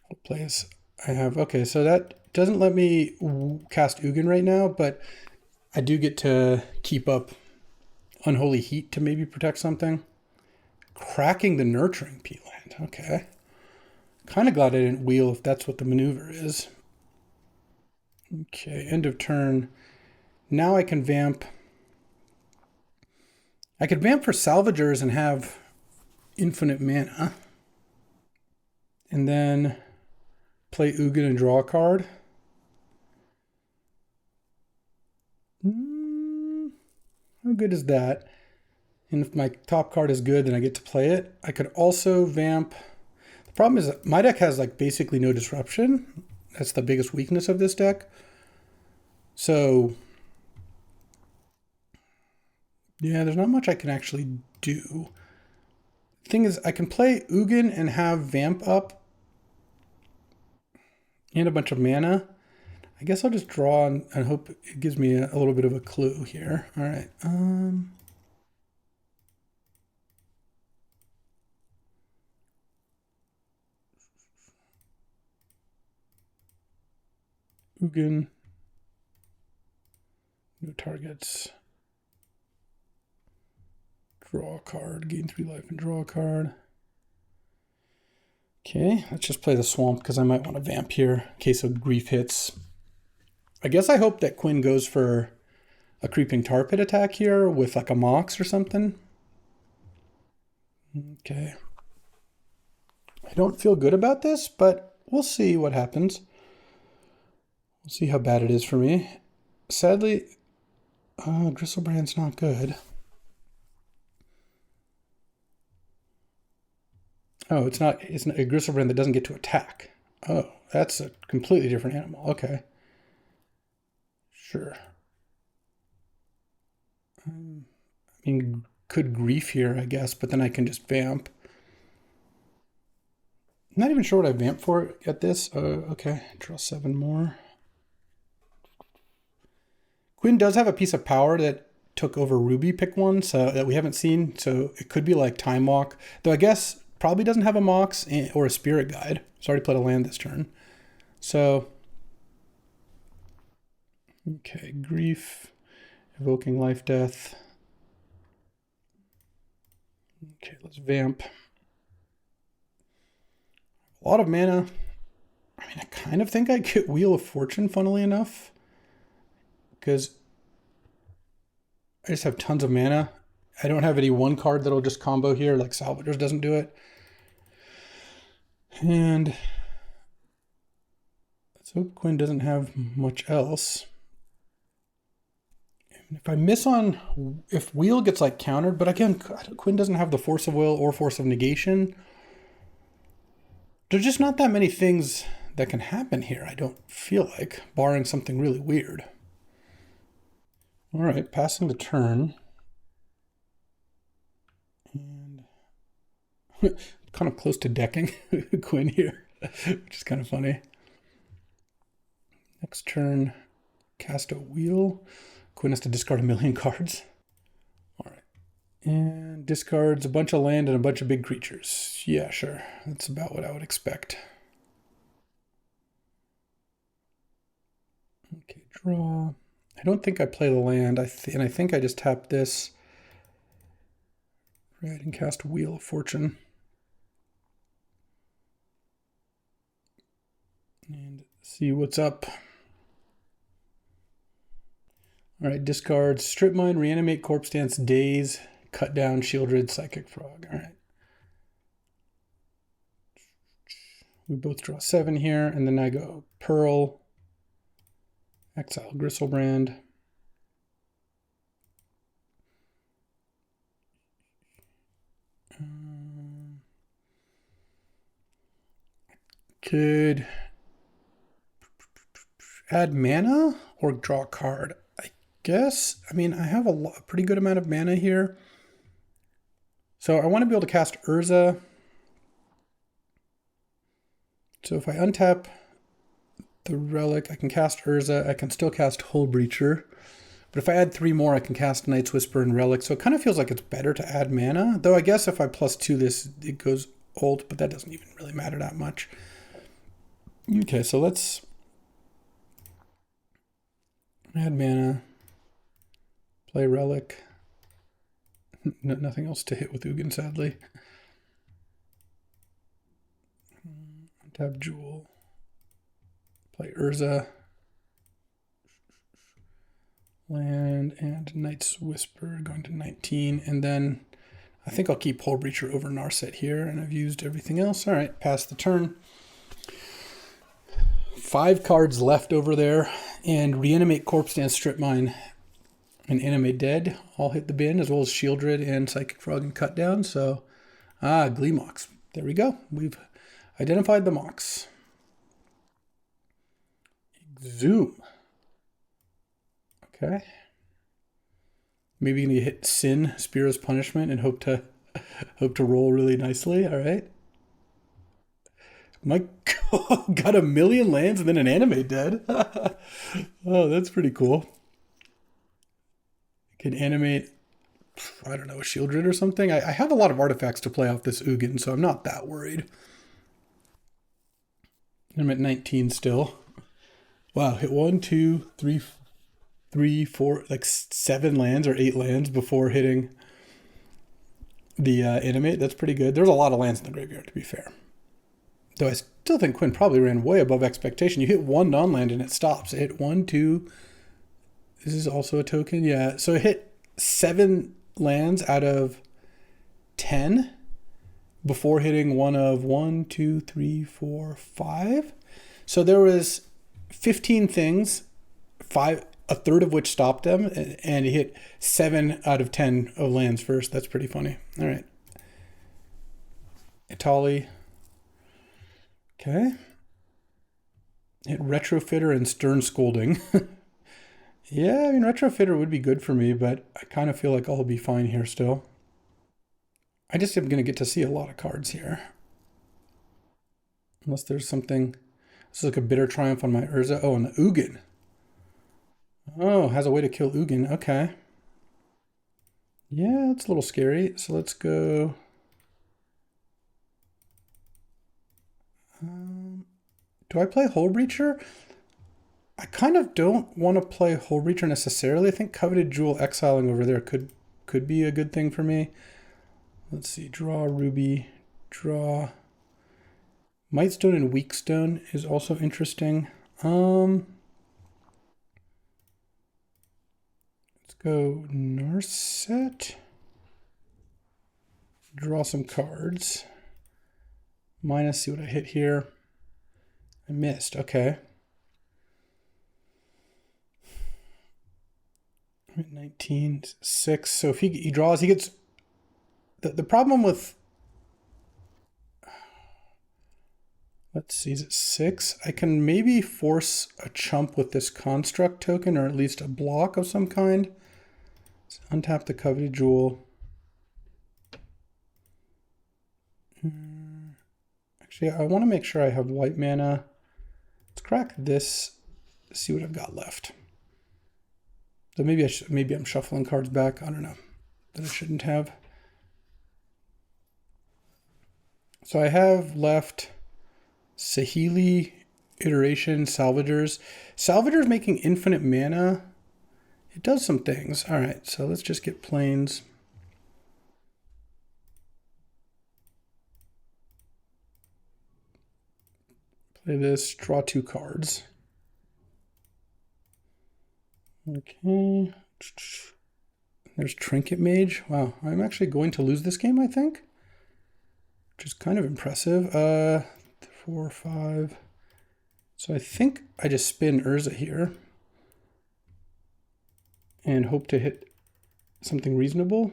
Speaker 1: what plays I have. Okay, so that doesn't let me cast Ugin right now, but I do get to keep up Unholy Heat to maybe protect something. Cracking the Nurturing Peatland. Okay. Kind of glad I didn't wheel if that's what the maneuver is. Okay, end of turn. Now I can vamp. I could vamp for Salvagers and have infinite mana. And then play Ugin and draw a card. How good is that? And if my top card is good, then I get to play it. I could also vamp. The problem is my deck has like basically no disruption. That's the biggest weakness of this deck. So yeah, there's not much I can actually do. Thing is, I can play Ugin and have Vamp up and a bunch of mana. I guess I'll just draw and hope it gives me a little bit of a clue here. All right. Ugin. No targets. Draw a card. Gain 3 life and draw a card. Okay, let's just play the swamp because I might want to vamp here in case of grief hits. I guess I hope that Quinn goes for a creeping tar pit attack here with like a Mox or something. Okay. I don't feel good about this, but we'll see what happens. We'll see how bad it is for me. Sadly, Gristlebrand's not good. Oh, it's not a Gristlebrand that doesn't get to attack. Oh, that's a completely different animal. Okay. Sure. I mean, could grief here, I guess, but then I can just vamp. I'm not even sure what I vamp for at this. Okay, draw 7 more. Quinn does have a piece of power that took over Ruby pick 1, so that we haven't seen. So it could be like Time Walk, though I guess probably doesn't have a Mox or a Spirit Guide. It's already played a land this turn. So, okay, grief, evoking life, death. Okay, let's vamp. A lot of mana. I mean, I kind of think I get Wheel of Fortune, funnily enough, because I just have tons of mana. I don't have any one card that'll just combo here, like Salvador's doesn't do it. And let's hope Quinn doesn't have much else. And if I miss on, if Wheel gets like countered, but again, Quinn doesn't have the Force of Will or Force of Negation. There's just not that many things that can happen here, I don't feel like, barring something really weird. All right, passing the turn. And kind of close to decking Quinn here, which is kind of funny. Next turn, cast a wheel. Quinn has to discard 1,000,000 cards. All right. And discards a bunch of land and a bunch of big creatures. Yeah, sure. That's about what I would expect. Okay, draw. I don't think I play the land. And I think I just tap this. Right, and cast Wheel of Fortune. And see what's up. All right, discards Strip Mine, Reanimate, Corpse Dance, Daze, Cut Down, Shieldred, Psychic Frog. All right. We both draw 7 here, and then I go Pearl, exile Gristlebrand. Could add mana or draw a card. I guess. I mean, I have a pretty good amount of mana here. So I want to be able to cast Urza. So if I untap the relic, I can cast Urza. I can still cast Hull Breacher. But if I add 3 more, I can cast Night's Whisper and Relic. So it kind of feels like it's better to add mana. Though I guess if I +2 this, it goes ult, but that doesn't even really matter that much. Okay, so let's add mana, play Relic. Nothing else to hit with Ugin, sadly. Tap Jewel, play Urza, land, and Night's Whisper going to 19, and then I think I'll keep Hull Breacher over Narset here, and I've used everything else. All right, pass the turn. 5 cards left over there, and Reanimate, Corpse Dance, Strip Mine, and Animate Dead all hit the bin, as well as Shieldred and Psychic Frog and Cut Down. So, Glee Mox. There we go. We've identified the Mox. Zoom. Okay. Maybe gonna hit Sin, Spear's Punishment, and hope to roll really nicely. All right. My God, got a million lands and then an anime dead. Oh, that's pretty cool. Can animate, I don't know, a Shieldred or something. I have a lot of artifacts to play off this Ugin, so I'm not that worried. I'm at 19 still. Wow, hit 1, 2, 3, 4, like 7 lands or 8 lands before hitting the animate. That's pretty good. There's a lot of lands in the graveyard, to be fair. Though I still think Quinn probably ran way above expectation. You hit 1 non-land and it stops. It hit 1, 2. This is also a token. Yeah, so it hit 7 lands out of 10 before hitting one of 1, 2, 3, 4, 5. So there was 15 things, a third of which stopped them, and he hit 7 out of 10 of lands first. That's pretty funny. All right. Itali. Okay. Hit Retrofitter and Stern Scolding. Yeah, I mean, Retrofitter would be good for me, but I kind of feel like I'll be fine here still. I just am going to get to see a lot of cards here. Unless there's something... This is like a Bitter Triumph on my Urza. Oh, and the Ugin. Oh, has a way to kill Ugin. Okay. Yeah, it's a little scary. So let's go... do I play Hull Breacher? I kind of don't want to play Hull Breacher necessarily. I think Coveted Jewel exiling over there could be a good thing for me. Let's see. Draw Ruby. Draw... Mightstone and Weakstone is also interesting. Let's go Narset. Draw some cards. Minus, see what I hit here. I missed, okay. I'm at 19, 6. So if he draws, he gets... The problem with... Let's see, is it 6? I can maybe force a chump with this construct token, or at least a block of some kind. Let's untap the Coveted Jewel. Actually, I want to make sure I have white mana. Let's crack this, see what I've got left. So maybe I'm shuffling cards back. I don't know. That I shouldn't have. So I have left Saheeli, Iteration, Salvagers. Salvagers making infinite mana. It does some things. All right, so let's just get plains. Play this, draw 2 cards. Okay. There's Trinket Mage. Wow, I'm actually going to lose this game, I think. Which is kind of impressive. 4, 5. So I think I just spin Urza here and hope to hit something reasonable.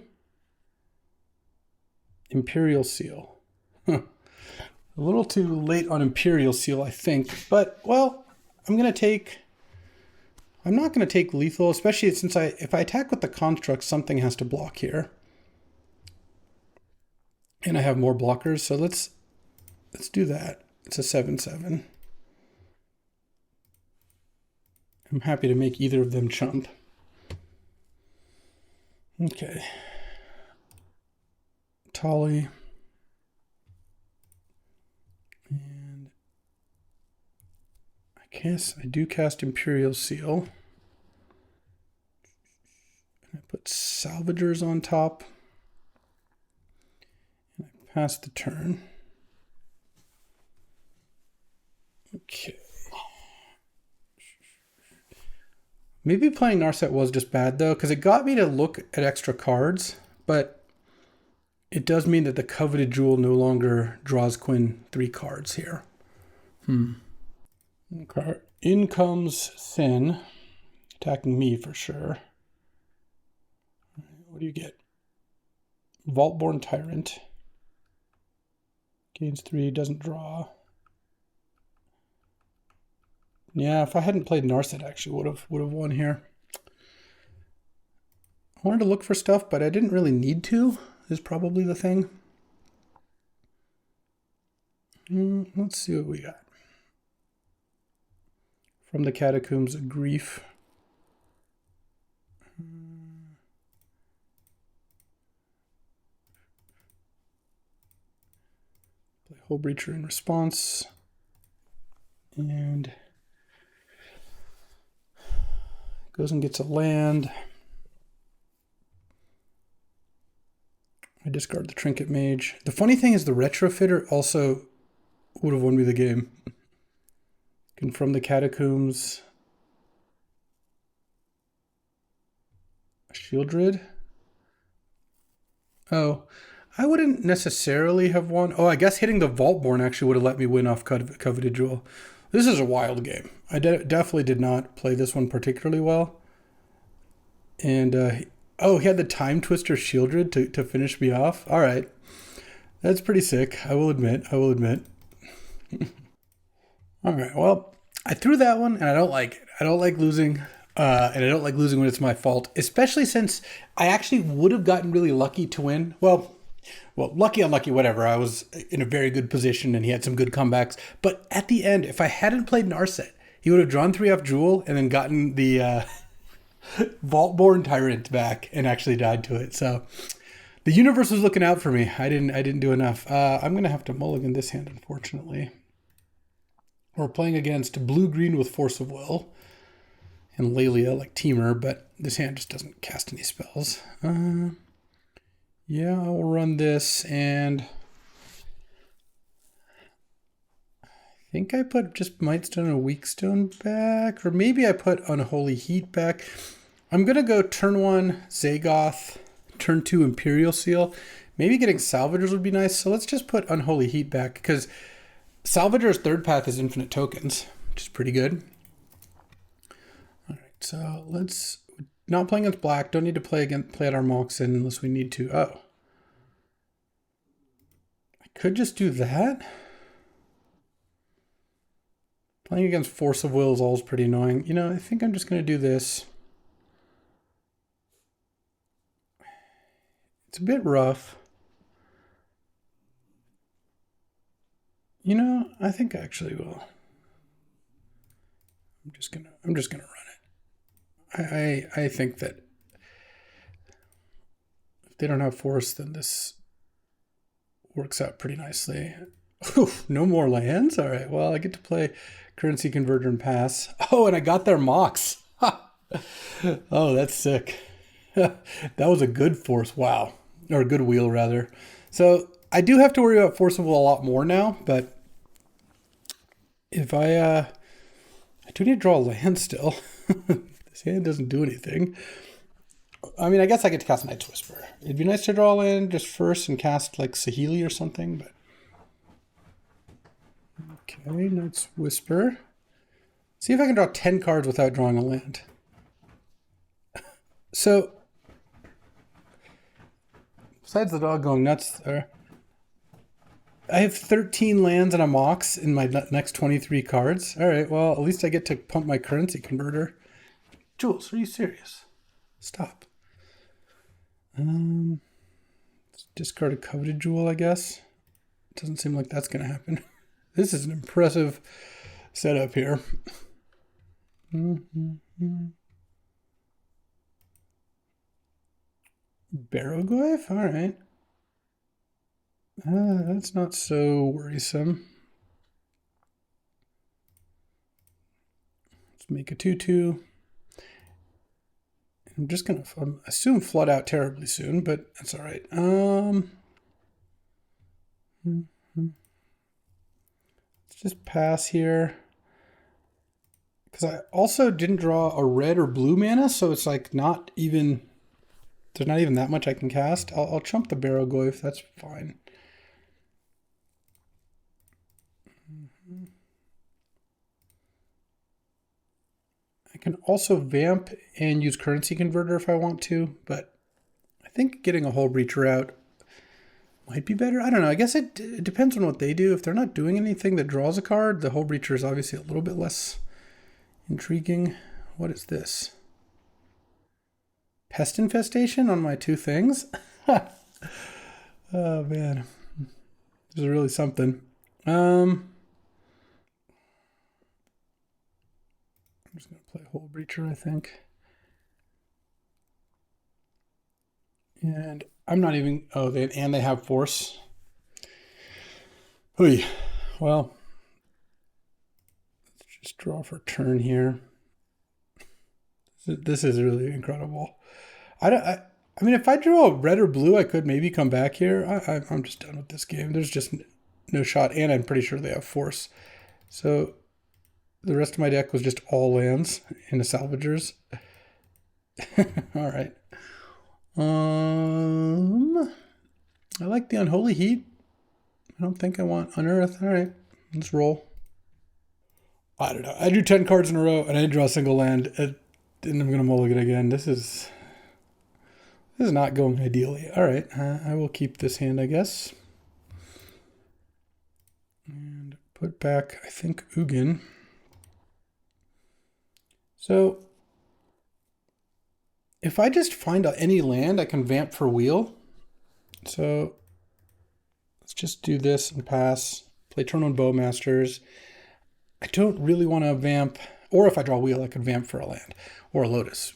Speaker 1: Imperial Seal. Huh. A little too late on Imperial Seal, I think. But, well, I'm not going to take lethal, especially since if I attack with the construct, something has to block here. And I have more blockers, so let's do that. It's a 7/7. I'm happy to make either of them chump. Okay. Tali. And I guess I do cast Imperial Seal. And I put Salvagers on top. And I pass the turn. Okay. Maybe playing Narset was just bad, though, because it got me to look at extra cards, but it does mean that the Coveted Jewel no longer draws Quinn 3 cards here. Okay. In comes Thin, attacking me for sure. What do you get? Vaultborn Tyrant. Gains 3, doesn't draw. Yeah, if I hadn't played Narset, I actually would have won here. I wanted to look for stuff, but I didn't really need to, is probably the thing. Let's see what we got. From the Catacombs of Grief. Play Hull Breacher in response. And goes and gets a land. I discard the Trinket Mage. The funny thing is the Retrofitter also would have won me the game. From the Catacombs. Shieldred. Oh, I wouldn't necessarily have won. Oh, I guess hitting the Vaultborn actually would have let me win off Coveted Jewel. This is a wild game. I definitely did not play this one particularly well. And, oh, he had the Time Twister Shieldred to finish me off. All right. That's pretty sick. I will admit. All right. Well, I threw that one and I don't like it. I don't like losing. And I don't like losing when it's my fault, especially since I actually would have gotten really lucky to win. Well, lucky, unlucky, whatever. I was in a very good position and he had some good comebacks. But at the end, if I hadn't played Narset, he would have drawn 3 off Jewel and then gotten the Vaultborn Tyrant back and actually died to it. So the universe was looking out for me. I didn't do enough. I'm going to have to mulligan this hand, unfortunately. We're playing against blue-green with Force of Will and Lelia like Teamer, but this hand just doesn't cast any spells. Yeah, I will run this, and I think I put just Mightstone and Weakstone back, or maybe I put Unholy Heat back. I'm going to go turn 1 Zagoth, turn 2 Imperial Seal. Maybe getting Salvagers would be nice, so let's just put Unholy Heat back, because Salvager's third path is infinite tokens, which is pretty good. All right, so let's... Not playing against black. Don't need to play at our Moxes unless we need to. Oh. I could just do that. Playing against Force of Will is always pretty annoying. You know, I think I'm just going to do this. It's a bit rough. You know, I think I actually will. I'm just gonna run it. I think that if they don't have force, then this works out pretty nicely. Oof, no more lands? All right, well, I get to play Currency Converter and pass. Oh, and I got their Mox. Oh, that's sick. That was a good force. Wow. Or a good wheel, rather. So I do have to worry about Force of Will a lot more now, but if I do need to draw a land still. This hand doesn't do anything. I mean, I guess I get to cast Night's Whisper. It'd be nice to draw land just first and cast like Saheeli or something, but... Okay, Night's Whisper. See if I can draw 10 cards without drawing a land. So, besides the dog going nuts there, I have 13 lands and a Mox in my next 23 cards. All right, well, at least I get to pump my Currency Converter. Jules, are you serious? Stop. Let's discard a Coveted Jewel, I guess. Doesn't seem like that's going to happen. This is an impressive setup here. Barrogoyf? All right. That's not so worrisome. Let's make a 2/2. I'm just going to assume flood out terribly soon, but that's all right. Let's just pass here. Because I also didn't draw a red or blue mana, so it's like not even... There's not even that much I can cast. I'll chump the Barrogoyf. That's fine. I can also vamp and use Currency Converter if I want to, but I think getting a Hull Breacher out might be better. I don't know. I guess it depends on what they do. If they're not doing anything that draws a card, the Hull Breacher is obviously a little bit less intriguing. What is this? Pest Infestation on my 2 things? Oh, man. This is really something. I'm just going to play Hole Breacher, I think. And I'm not even... Oh, they have force. Oy. Well, let's just draw for turn here. This is really incredible. I mean, if I draw red or blue, I could maybe come back here. I'm just done with this game. There's just no shot, and I'm pretty sure they have force. So the rest of my deck was just all lands and the salvagers. All right. I like the Unholy Heat. I don't think I want Unearth. All right, let's roll. I don't know. I drew 10 cards in a row, and I didn't draw a single land. And I'm going to mulligan again. This is not going ideally. All right, I will keep this hand, I guess. And put back, I think, Ugin. So if I just find any land, I can vamp for wheel. So let's just do this and pass. Play turn on Bowmasters. I don't really want to vamp, or if I draw wheel, I could vamp for a land or a Lotus.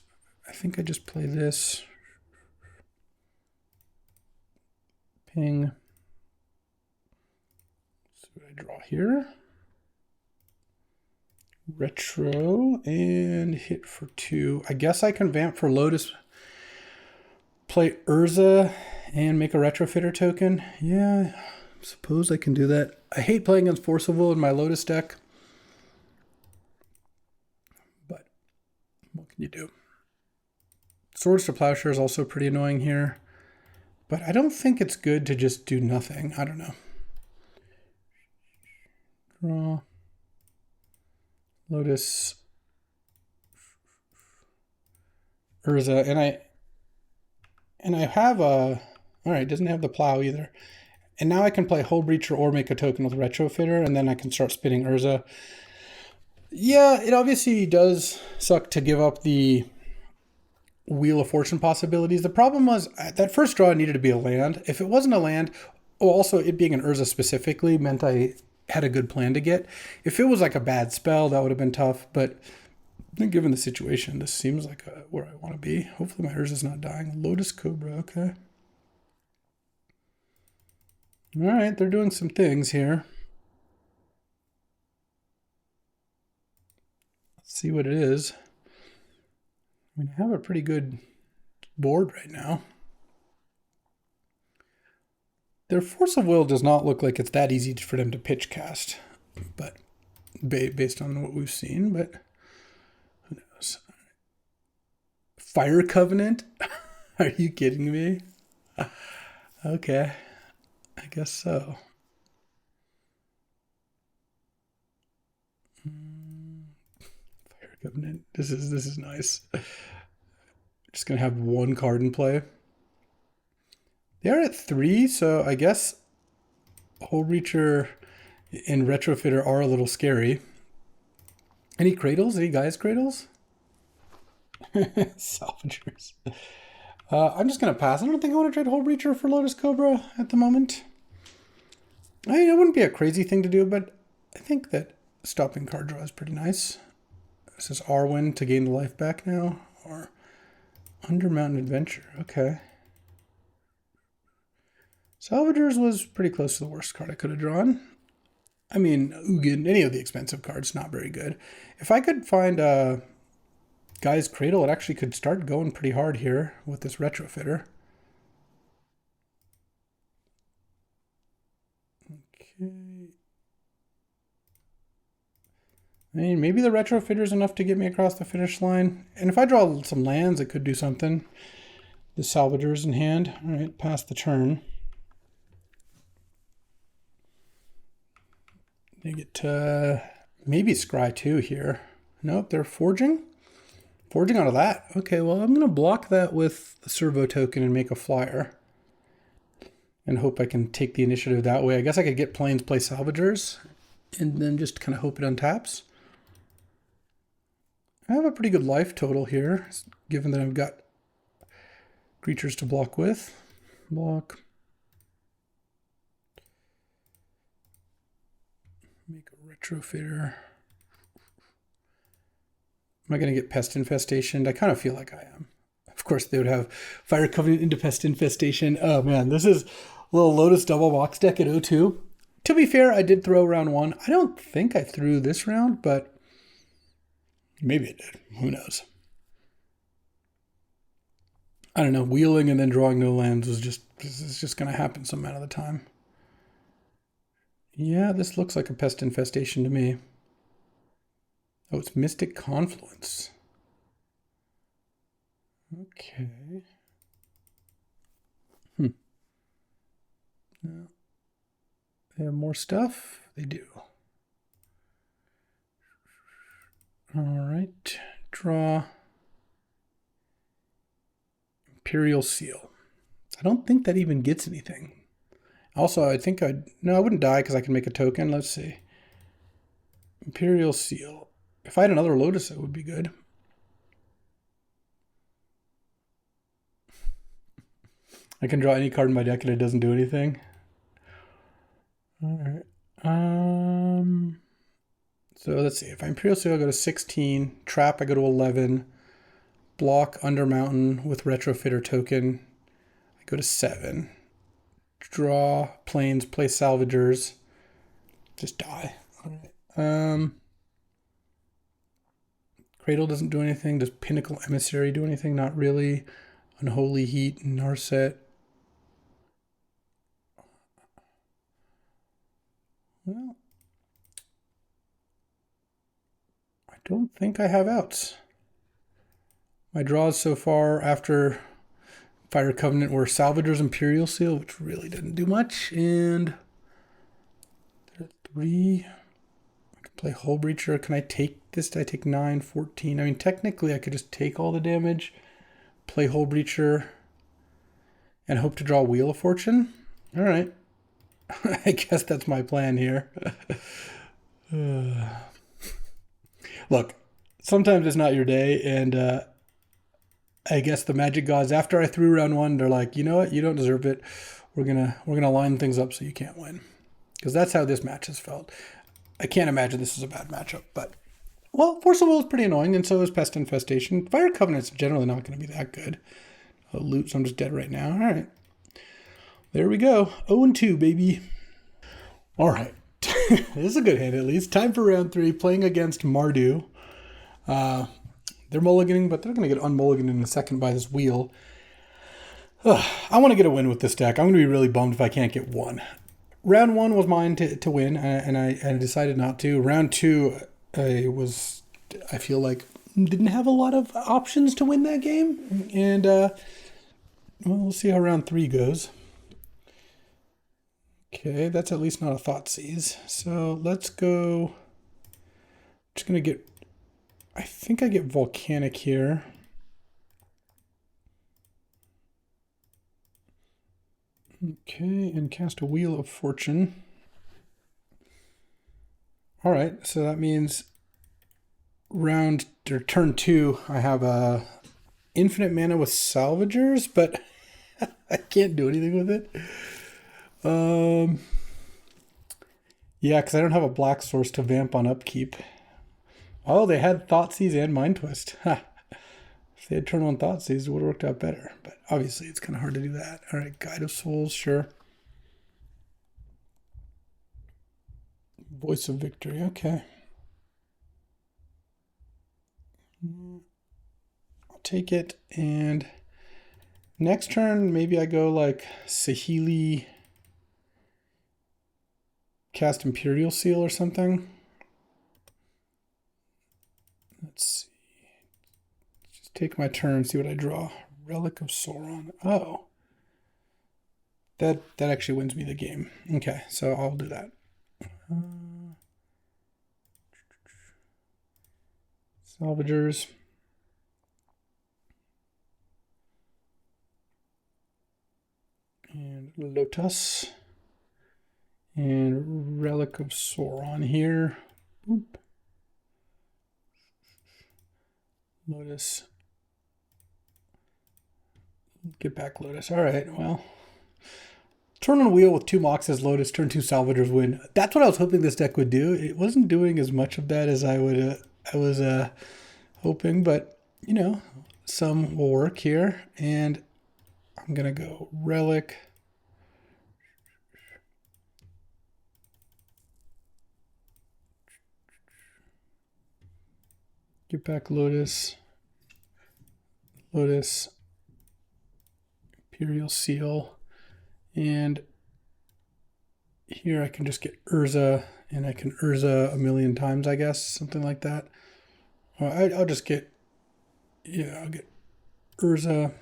Speaker 1: I think I just play this. Ping. So what I draw here. Retro and hit for 2. I guess I can vamp for Lotus. Play Urza and make a retrofitter token. Yeah, I suppose I can do that. I hate playing against Force of Will in my Lotus deck. But what can you do? Swords to Plowshare is also pretty annoying here. But I don't think it's good to just do nothing. I don't know. Draw. Lotus. Urza. And I have a... Alright, doesn't have the plow either. And now I can play Hole Breacher or make a token with Retrofitter, and then I can start spinning Urza. Yeah, it obviously does suck to give up the Wheel of Fortune possibilities. The problem was that first draw needed to be a land. If it wasn't a land, also it being an Urza specifically meant I had a good plan to get. If it was like a bad spell, that would have been tough. But given the situation, this seems like where I want to be. Hopefully my Urza's not dying. Lotus Cobra, okay. All right, they're doing some things here. Let's see what it is. I mean, I have a pretty good board right now. Their Force of Will does not look like it's that easy for them to pitch cast, but based on what we've seen, but who knows? Fire Covenant? Are you kidding me? Okay, I guess so. Fire Covenant. This is nice. Just gonna have one card in play. They are at 3, so I guess Hole Breacher and Retrofitter are a little scary. Any cradles? Any guys cradles? Salvagers. I'm just going to pass. I don't think I want to trade Hole Breacher for Lotus Cobra at the moment. I mean, it wouldn't be a crazy thing to do, but I think that stopping card draw is pretty nice. This is Arwen to gain the life back now, or Under Mountain Adventure. Okay. Salvagers was pretty close to the worst card I could have drawn. I mean, Ugin, any of the expensive cards, not very good. If I could find Guy's Cradle, it actually could start going pretty hard here with this Retrofitter. Okay. I mean, maybe the Retrofitter is enough to get me across the finish line. And if I draw some lands, it could do something. The Salvagers in hand. All right, pass the turn. They get maybe Scry 2 here. Nope, they're forging. Forging out of that. Okay, well, I'm going to block that with the servo token and make a flyer. And hope I can take the initiative that way. I guess I could get planes, play Salvagers, and then just kind of hope it untaps. I have a pretty good life total here, given that I've got creatures to block with. Block. Retrofitter. Am I going to get pest infestation? I kind of feel like I am. Of course, they would have Fire Covenant into pest infestation. Oh man, this is a little Lotus double box deck at 0-2. To be fair, I did throw round 1. I don't think I threw this round, but maybe I did. Who knows? I don't know. Wheeling and then drawing no lands this is just going to happen some amount of the time. Yeah, this looks like a pest infestation to me. Oh, it's Mystic Confluence. Okay. No. They have more stuff? They do. All right. Draw. Imperial Seal. I don't think that even gets anything. Also, I think no, I wouldn't die because I can make a token. Let's see. Imperial Seal. If I had another Lotus, that would be good. I can draw any card in my deck and it doesn't do anything. All right. So let's see. If I Imperial Seal, I go to 16. Trap, I go to 11. Block Undermountain with Retrofitter token. I go to 7. Draw planes, play Salvagers. Just die. All right. Cradle doesn't do anything. Does Pinnacle Emissary do anything? Not really. Unholy Heat, Narset. Well, I don't think I have outs. My draws so far after Fire Covenant were Salvager's Imperial Seal, which really didn't do much, and there are 3. I can play Hull Breacher. Can I take this? Did I take 9, 14? I mean, technically I could just take all the damage, play Hull Breacher, and hope to draw Wheel of Fortune. All right. I guess that's my plan here. Look, sometimes it's not your day, and I guess the Magic Gods, after I threw round 1, they're like, you know what, you don't deserve it. We're gonna line things up so you can't win, because that's how this match has felt. I can't imagine this is a bad matchup, but well, Force of Will is pretty annoying, and so is Pest Infestation. Fire Covenant's generally not going to be that good. I'll loot, so I'm just dead right now. All right. There we go. 0-2, baby. All right. This is a good hand, at least. Time for round 3, playing against Mardu. They're mulliganing, but they're going to get unmulliganed in a second by this wheel. I want to get a win with this deck. I'm going to be really bummed if I can't get one. Round 1 was mine to win, and I decided not to. Round 2, I feel like, didn't have a lot of options to win that game. And, well, we'll see how round 3 goes. Okay, that's at least not a Thoughtseize. So let's go. Just going to get, I think I get Volcanic here. Okay, and cast a Wheel of Fortune. All right, so that means turn 2, I have a infinite mana with Salvagers, but I can't do anything with it. Yeah, because I don't have a black source to vamp on upkeep. Oh, they had Thoughtseize and Mind Twist. If they had turn 1 Thoughtseize, it would have worked out better. But obviously, it's kind of hard to do that. All right, Guide of Souls, sure. Voice of Victory, okay. I'll take it. And next turn, maybe I go like Saheeli, cast Imperial Seal or something. Let's see. Just take my turn, see what I draw. Relic of Sauron. Oh. That actually wins me the game. Okay, so I'll do that. Salvagers. And Lotus. And Relic of Sauron here. Boop. Lotus. Get back Lotus. All right, well. Turn on wheel with 2 Moxes, Lotus, turn 2 Salvagers, win. That's what I was hoping this deck would do. It wasn't doing as much of that as I was hoping, but you know, some will work here. And I'm gonna go Relic. Get back Lotus. Lotus. Imperial Seal. And here I can just get Urza, and I can Urza a million times, I guess, something like that. Or I'll just get, yeah, I'll get Urza.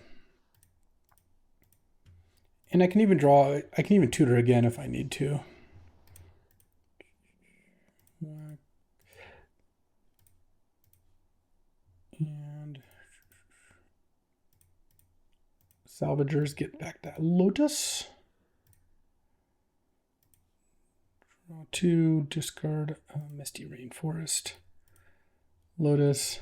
Speaker 1: And I can even draw, I can even tutor again if I need to. And Salvagers, get back that Lotus. Draw 2, discard Misty Rainforest. Lotus.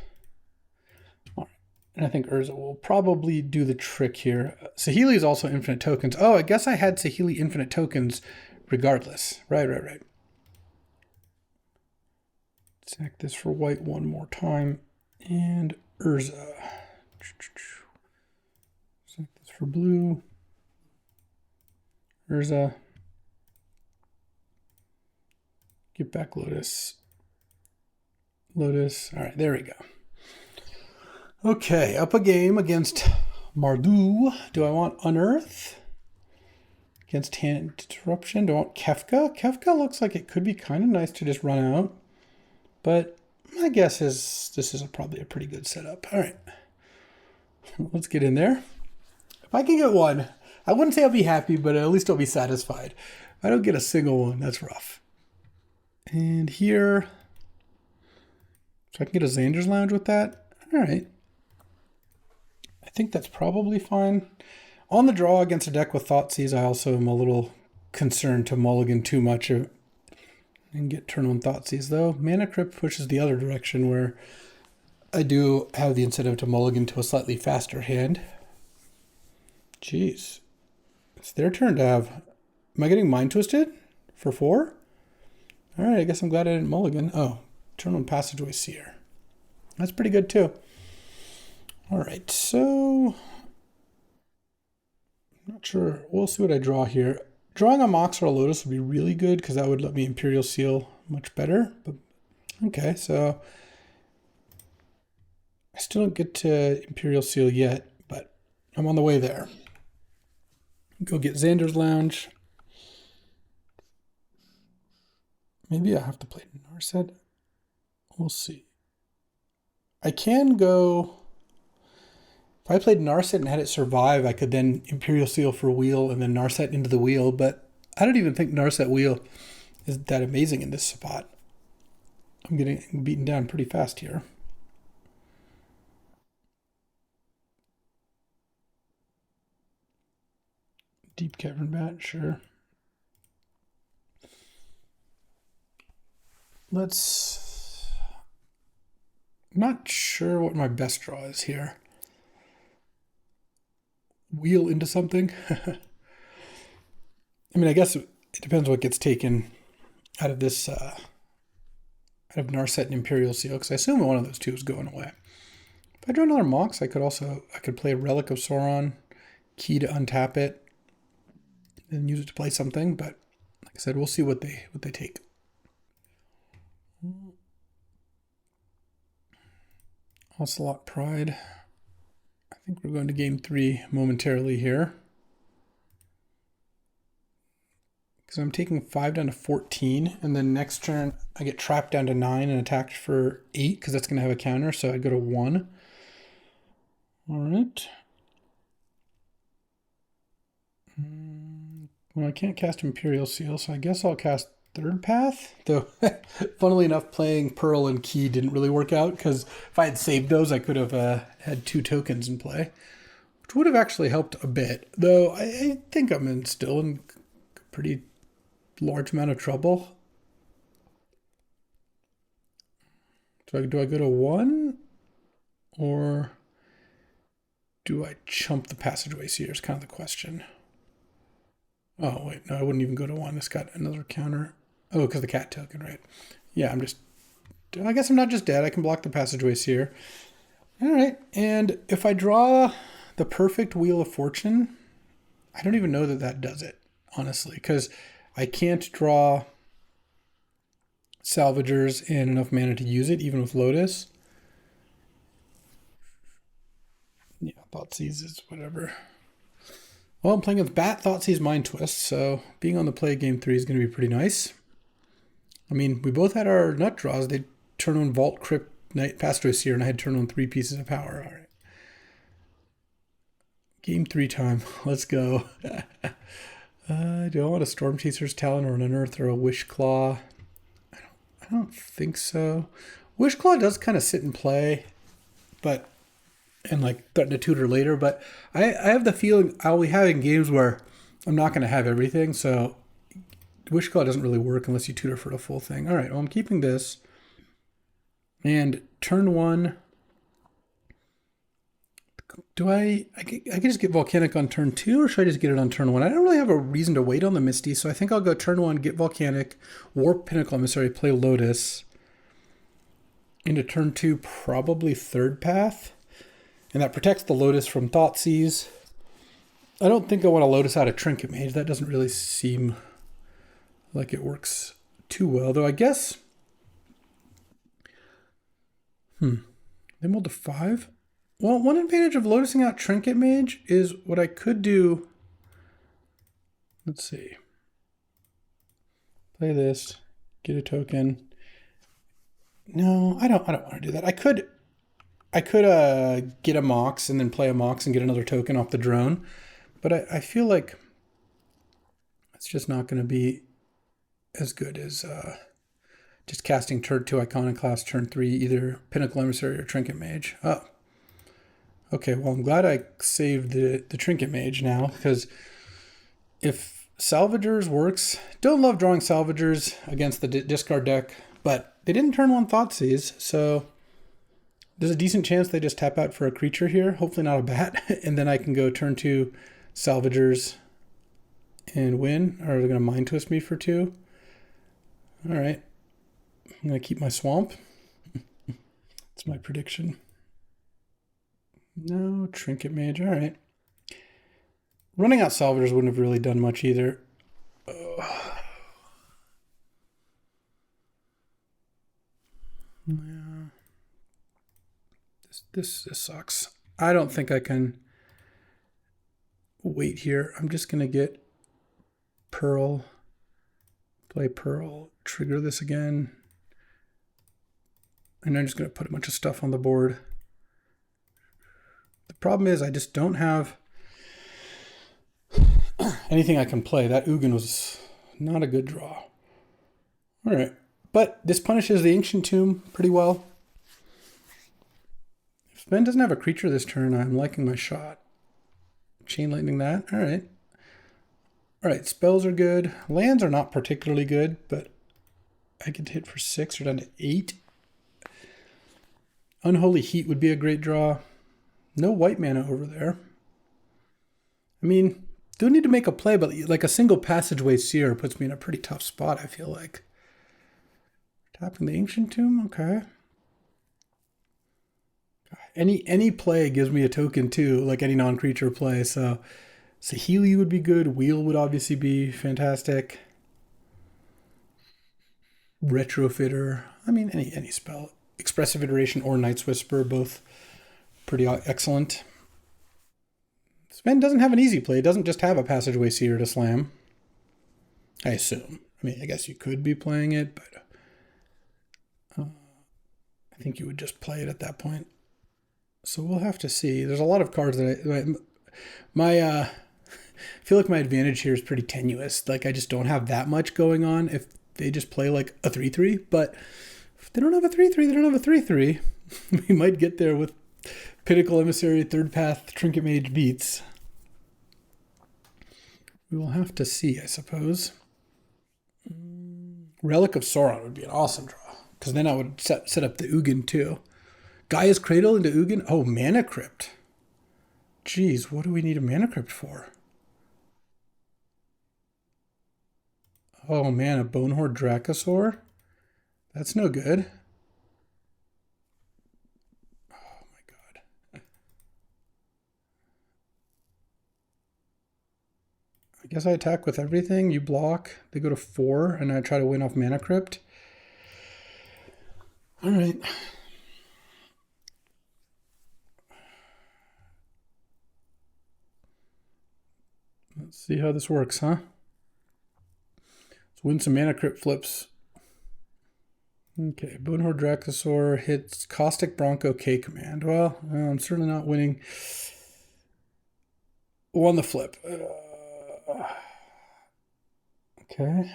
Speaker 1: All right. And I think Urza will probably do the trick here. Saheeli is also infinite tokens. Oh, I guess I had Saheeli infinite tokens regardless. Right. Sack this for white one more time. And Urza. Sack this for blue. Urza. Get back Lotus. Lotus. All right, there we go. Okay, up a game against Mardu. Do I want Unearth? Against Hand Disruption. Do I want Kefka? Kefka looks like it could be kind of nice to just run out. But my guess is this is probably a pretty good setup. All right. Let's get in there. If I can get one, I wouldn't say I'll be happy, but at least I'll be satisfied. If I don't get a single one, that's rough. And here, so I can get a Xander's Lounge with that. All right. I think that's probably fine. On the draw against a deck with Thoughtseize, I also am a little concerned to mulligan too much and get turn on Thoughtseize, though. Mana Crypt pushes the other direction where I do have the incentive to mulligan to a slightly faster hand. Jeez. It's their turn to have... Am I getting Mind Twisted for 4? All right, I guess I'm glad I didn't mulligan. Oh, turn on Passageway Seer. That's pretty good, too. All right, so... I'm not sure. We'll see what I draw here. Drawing a Mox or a Lotus would be really good because that would let me Imperial Seal much better. But okay, so... I still don't get to Imperial Seal yet, but I'm on the way there. Go get Xander's Lounge. Maybe I have to play Narset. We'll see. I can go... If I played Narset and had it survive, I could then Imperial Seal for wheel and then Narset into the wheel, but I don't even think Narset wheel is that amazing in this spot. I'm getting beaten down pretty fast here. Deep Cavern Bat, sure. Let's... I'm not sure what my best draw is here. Wheel into something. I mean, I guess it depends what gets taken out of this, out of Narset and Imperial Seal, because I assume one of those two is going away. If I draw another Mox, I could play Relic of Sauron, key to untap it, and use it to play something. But like I said, we'll see what they take. Ocelot Pride. I think we're going to game 3 momentarily here. Because I'm taking 5 down to 14, and then next turn I get trapped down to 9 and attacked for 8, because that's going to have a counter, so I go to 1. All right. Well, I can't cast Imperial Seal, so I guess I'll cast Third Path. Though, funnily enough, playing Pearl and Key didn't really work out, because if I had saved those, I could have had 2 tokens in play, which would have actually helped a bit. Though I think I'm still in a pretty large amount of trouble. Do I go to 1? Or do I chump the Passageway Seer is kind of the question. Oh, wait, no, I wouldn't even go to 1. This got another counter. Oh, because the cat token, right. Yeah, I guess I'm not just dead. I can block the passageways here. All right, and if I draw the perfect Wheel of Fortune, I don't even know that that does it, honestly, because I can't draw Salvagers and enough mana to use it, even with Lotus. Yeah, Thoughtseize is whatever. Well, I'm playing with Bat, Thoughtseize, Mind Twist, so being on the play game 3 is going to be pretty nice. I mean, we both had our nut draws. They turn on Vault, Crypt, Knight, Pastor Seer, and I had turn on 3 pieces of power. All right. Game 3 time. Let's go. Do I want a Storm Chaser's Talon or an Unearth or a Wish Claw? I don't think so. Wish Claw does kind of sit and play, but and like threaten to tutor later. But I have the feeling I'll be having games where I'm not going to have everything. So Wish Claw doesn't really work unless you tutor for the full thing. All right, well, I'm keeping this. And turn 1. Do I can just get Volcanic on turn 2, or should I just get it on turn 1? I don't really have a reason to wait on the Misty, so I think I'll go turn 1, get Volcanic, Warp Pinnacle Emissary, play Lotus. Into turn 2, probably Third Path. And that protects the Lotus from Thoughtseize. I don't think I want to Lotus out a Trinket Mage. That doesn't really seem like it works too well, though I guess... They rolled to 5? Well, one advantage of lotusing out Trinket Mage is what I could do. Let's see. Play this. Get a token. No, I don't want to do that. I could get a Mox and then play a Mox and get another token off the drone. But I feel like it's just not going to be as good as just casting turn 2 Iconoclast, turn 3, either Pinnacle Emissary or Trinket Mage. Oh. Okay, well, I'm glad I saved the Trinket Mage now, because if Salvagers works, don't love drawing Salvagers against the discard deck, but they didn't turn 1 Thoughtseize, so there's a decent chance they just tap out for a creature here, hopefully not a bat, and then I can go turn 2 Salvagers and win, or they're going to Mind Twist me for 2. All right, I'm going to keep my Swamp. That's my prediction. No, Trinket Mage, all right. Running out Salvagers wouldn't have really done much either. Yeah. This sucks. I don't think I can wait here. I'm just going to get Pearl, play Pearl, trigger this again. And I'm just going to put a bunch of stuff on the board. The problem is I just don't have anything I can play. That Ugin was not a good draw. All right. But this punishes the Ancient Tomb pretty well. If Ben doesn't have a creature this turn, I'm liking my shot. Chain Lightning that. All right. All right. Spells are good. Lands are not particularly good, but I could hit for 6 or down to 8. Unholy Heat would be a great draw. No white mana over there. I mean, do need to make a play, but like a single Passageway Seer puts me in a pretty tough spot, I feel like. Tapping the Ancient Tomb? Okay. Any play gives me a token too, like any non-creature play. So Saheeli would be good. Wheel would obviously be fantastic. Retrofitter. I mean, any spell. Expressive Iteration or Night's Whisper, both pretty excellent. Sven doesn't have an easy play. It doesn't just have a Passageway Seer to slam. I assume. I mean, I guess you could be playing it, but I think you would just play it at that point. So we'll have to see. There's a lot of cards that I feel like my advantage here is pretty tenuous. Like I just don't have that much going on if they just play like a 3/3. But if they don't have a 3/3, they don't have a 3/3. We might get there with Pinnacle Emissary, Third Path, Trinket Mage beats. We will have to see, I suppose. Relic of Sauron would be an awesome draw, because then I would set up the Ugin too. Gaia's Cradle into Ugin? Oh, Mana Crypt. Jeez, what do we need a Mana Crypt for? Oh man, a Bonehorde Dracosaur? That's no good. Oh my god. I guess I attack with everything. You block. They go to 4, and I try to win off Mana Crypt. Alright. Let's see how this works, huh? Let's win some Mana Crypt flips. Okay, Bonehorde Dracosaur hits Caustic Bronco K command. Well, I'm certainly not winning. Won the flip. Okay.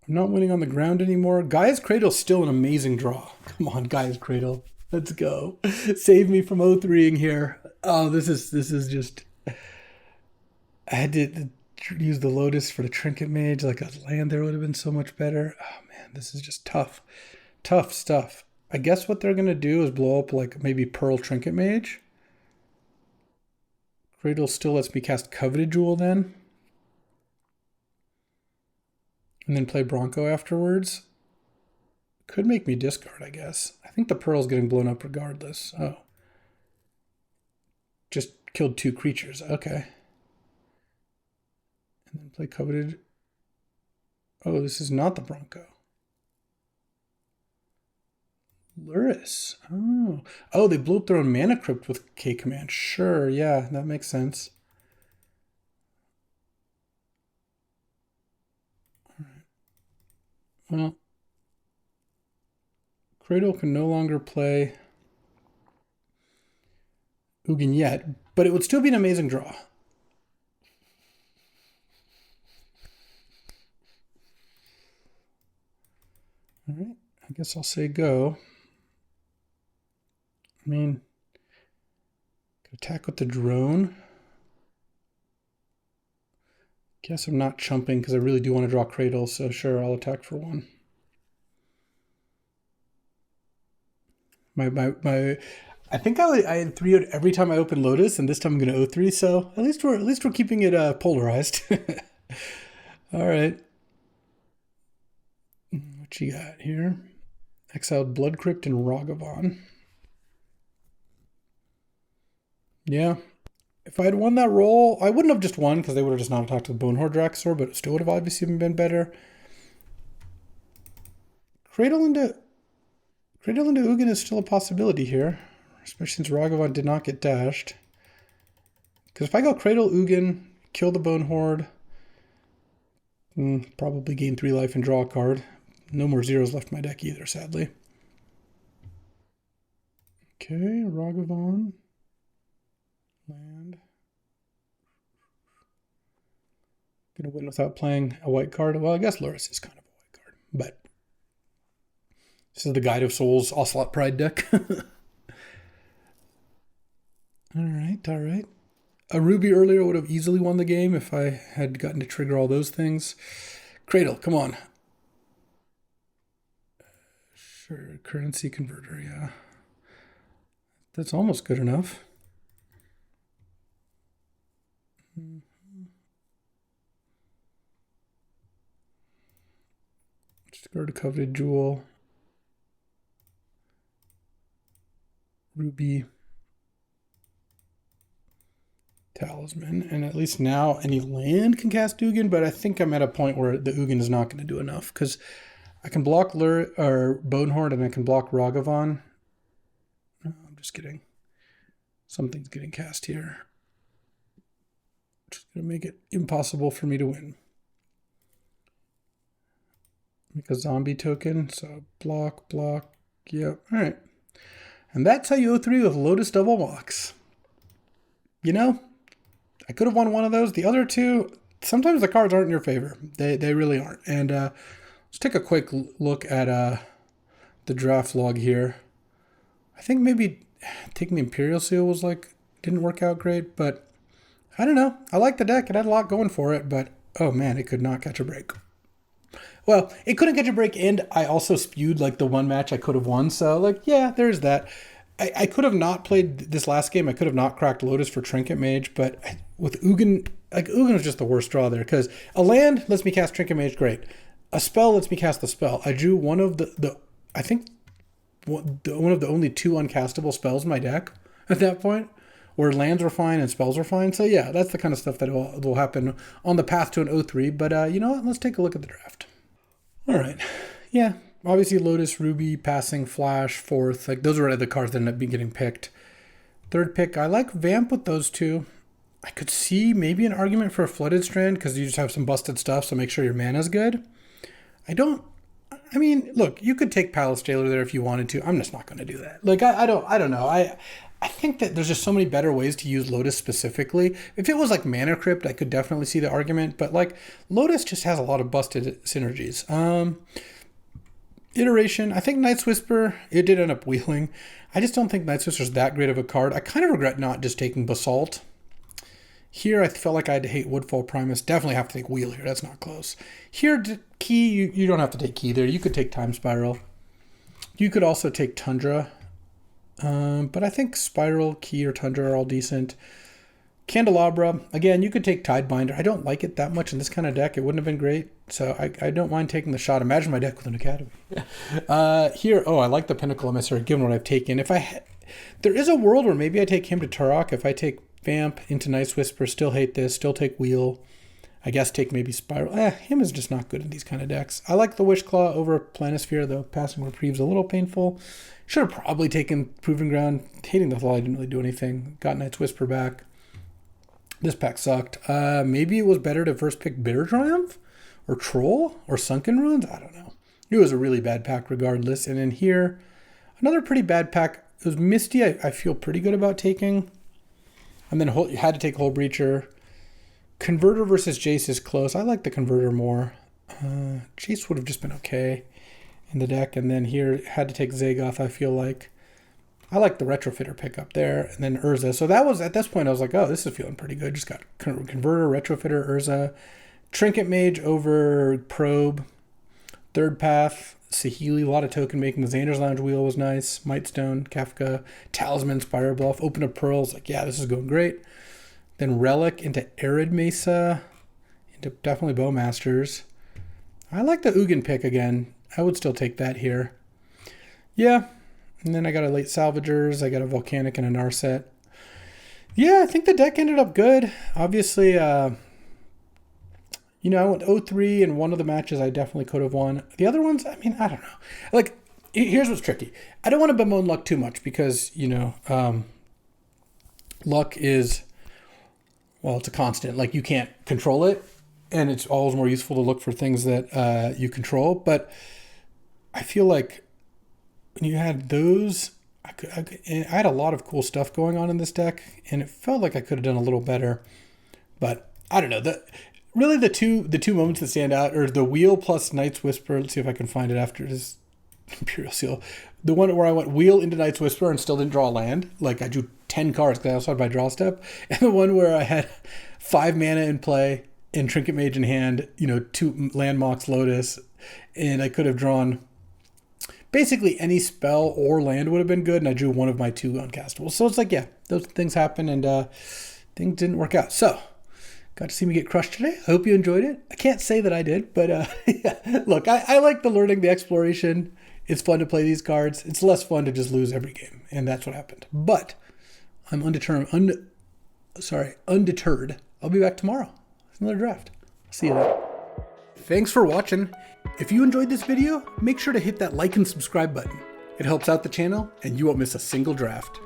Speaker 1: I'm not winning on the ground anymore. Gaia's Cradle's still an amazing draw. Come on, Gaia's Cradle. Let's go. Save me from 0-3ing here. Oh, this is just... I had to use the Lotus for the Trinket Mage. Like a land there would have been so much better. Oh man, this is just tough. Tough stuff. I guess what they're going to do is blow up like maybe Pearl Trinket Mage. Cradle still lets me cast Coveted Jewel then. And then play Bronco afterwards. Could make me discard, I guess. I think the Pearl's getting blown up regardless. Oh. Just killed 2 creatures. Okay. And then play Coveted. Oh, this is not the Bronco. Lotus. Oh. Oh, they blew up their own Mana Crypt with K command. Sure, yeah, that makes sense. Alright. Well, Cradle can no longer play Ugin yet, but it would still be an amazing draw. Alright, I guess I'll say go. I mean, attack with the drone. Guess I'm not chumping because I really do want to draw Cradle, so sure, I'll attack for 1. I think I had 3-0'd every time I opened Lotus, and this time I'm going to 0-3, so at least we're keeping it polarized. All right. What you got here? Exiled Blood Crypt and Ragavan. Yeah. If I had won that roll, I wouldn't have just won because they would have just not attacked with Bonehorde Dracosaur, but it still would have obviously been better. Cradle into Ugin is still a possibility here, especially since Ragavan did not get dashed. Because if I go Cradle Ugin, kill the Bonehorde, probably gain 3 life and draw a card. No more zeros left in my deck either, sadly. Okay, Ragavan. Land. Gonna win without playing a white card. Well, I guess Lotus is kind of a white card, but this is the Guide of Souls Ocelot Pride deck. All right. A Ruby earlier would have easily won the game if I had gotten to trigger all those things. Cradle, come on. Sure, currency converter, yeah. That's almost good enough. Just go to Coveted Jewel. Ruby. Talisman. And at least now any land can cast Ugin, but I think I'm at a point where the Ugin is not going to do enough because I can block Bonehorde and I can block Ragavan. No, I'm just kidding. Something's getting cast here. Which is going to make it impossible for me to win. Make a zombie token. So block. Yep. All right. And that's how you 0-3 with Lotus Double Mox. You know, I could have won one of those. The other two, sometimes the cards aren't in your favor. They really aren't. And let's take a quick look at the draft log here. I think maybe taking the Imperial Seal didn't work out great, but I don't know. I like the deck. It had a lot going for it, but oh man, it could not catch a break. Well, it couldn't catch a break, and I also spewed the one match I could have won. So yeah, there's that. I could have not played this last game. I could have not cracked Lotus for Trinket Mage, but with Ugin like Ugin was just the worst draw there, because a land lets me cast Trinket Mage, great. A spell lets me cast the spell. I drew one of I think one of the only 2 uncastable spells in my deck at that point, where lands were fine and spells were fine. So yeah, that's the kind of stuff that will happen on the path to an 0-3. But you know what? Let's take a look at the draft. All right. Yeah, obviously Lotus, Ruby, Passing, Flash, 4th. Like those were the cards that ended up getting picked. 3rd pick, I like Vamp with those 2. I could see maybe an argument for a Flooded Strand because you just have some busted stuff, so make sure your mana's good. I mean, look, you could take Palace Jailer there if you wanted to. I'm just not going to do that. Like, I don't know. I think that there's just so many better ways to use Lotus specifically. If it was like Mana Crypt, I could definitely see the argument, but like Lotus just has a lot of busted synergies. Iteration, I think Night's Whisper, it did end up wheeling. I just don't think Night's Whisper is that great of a card. I kind of regret not just taking Basalt. Here, I felt like I had to hate Woodfall Primus. Definitely have to take Wheel here. That's not close. Here, Key, you don't have to take Key there. You could take Time Spiral. You could also take Tundra. But I think Spiral, Key, or Tundra are all decent. Candelabra, again, you could take Tidebinder. I don't like it that much in this kind of deck. It wouldn't have been great. So I don't mind taking the shot. Imagine my deck with an Academy. Here, I like the Pinnacle Emissary, given what I've taken. There is a world where maybe I take him to Turok. If I take Vamp into Night's Whisper, still hate this, still take Wheel. I guess take maybe Spiral. Him is just not good in these kind of decks. I like the Wishclaw over Planisphere, though Passing Reprieve's a little painful. Should have probably taken Proving Ground. Hating the Flaw, I didn't really do anything. Got Night's Whisper back. This pack sucked. Maybe it was better to first pick Bitter Triumph or Troll or Sunken Ruins. I don't know. It was a really bad pack regardless. And then here, another pretty bad pack. It was Misty. I feel pretty good about taking. And then you had to take Hull Breacher. Converter versus Jace is close. I like the Converter more. Jace would have just been okay in the deck. And then here, had to take Zagoth, I feel like. I like the Retrofitter pickup there. And then Urza. So that was, at this point, I was like, oh, this is feeling pretty good. Just got Converter, Retrofitter, Urza. Trinket Mage over Probe. 3rd Path, Saheeli, a lot of token making. The Xander's Lounge Wheel was nice. Mightstone, Kafka, Talisman, Spire Bluff, Open of Pearls. Like, yeah, this is going great. Then Relic into Arid Mesa, into definitely Bowmasters. I like the Ugin pick again. I would still take that here. Yeah, and then I got a late Salvagers. I got a Volcanic and a Narset. Yeah, I think the deck ended up good. Obviously, I went 0-3 in one of the matches. I definitely could have won. The other ones, I mean, I don't know. Like, here's what's tricky. I don't want to bemoan luck too much because, luck is, well, it's a constant. Like, you can't control it, and it's always more useful to look for things that you control. But I feel like when you had those, I had a lot of cool stuff going on in this deck, and it felt like I could have done a little better. But I don't know. Really, the two moments that stand out are the Wheel plus Night's Whisper. Let's see if I can find it after this Imperial Seal. The one where I went Wheel into Night's Whisper and still didn't draw a land. Like, I drew 10 cards because I also had my draw step. And the one where I had 5 mana in play and Trinket Mage in hand, 2 land Mox Lotus, and I could have drawn basically any spell or land would have been good, and I drew one of my 2 uncastables. So it's like, yeah, those things happen, and things didn't work out. So, got to see me get crushed today. I hope you enjoyed it. I can't say that I did, but yeah. Look, I like the learning, the exploration. It's fun to play these cards. It's less fun to just lose every game, and that's what happened. But I'm undeterred. I'll be back tomorrow with another draft. See you then. Thanks for watching. If you enjoyed this video, make sure to hit that like and subscribe button. It helps out the channel, and you won't miss a single draft.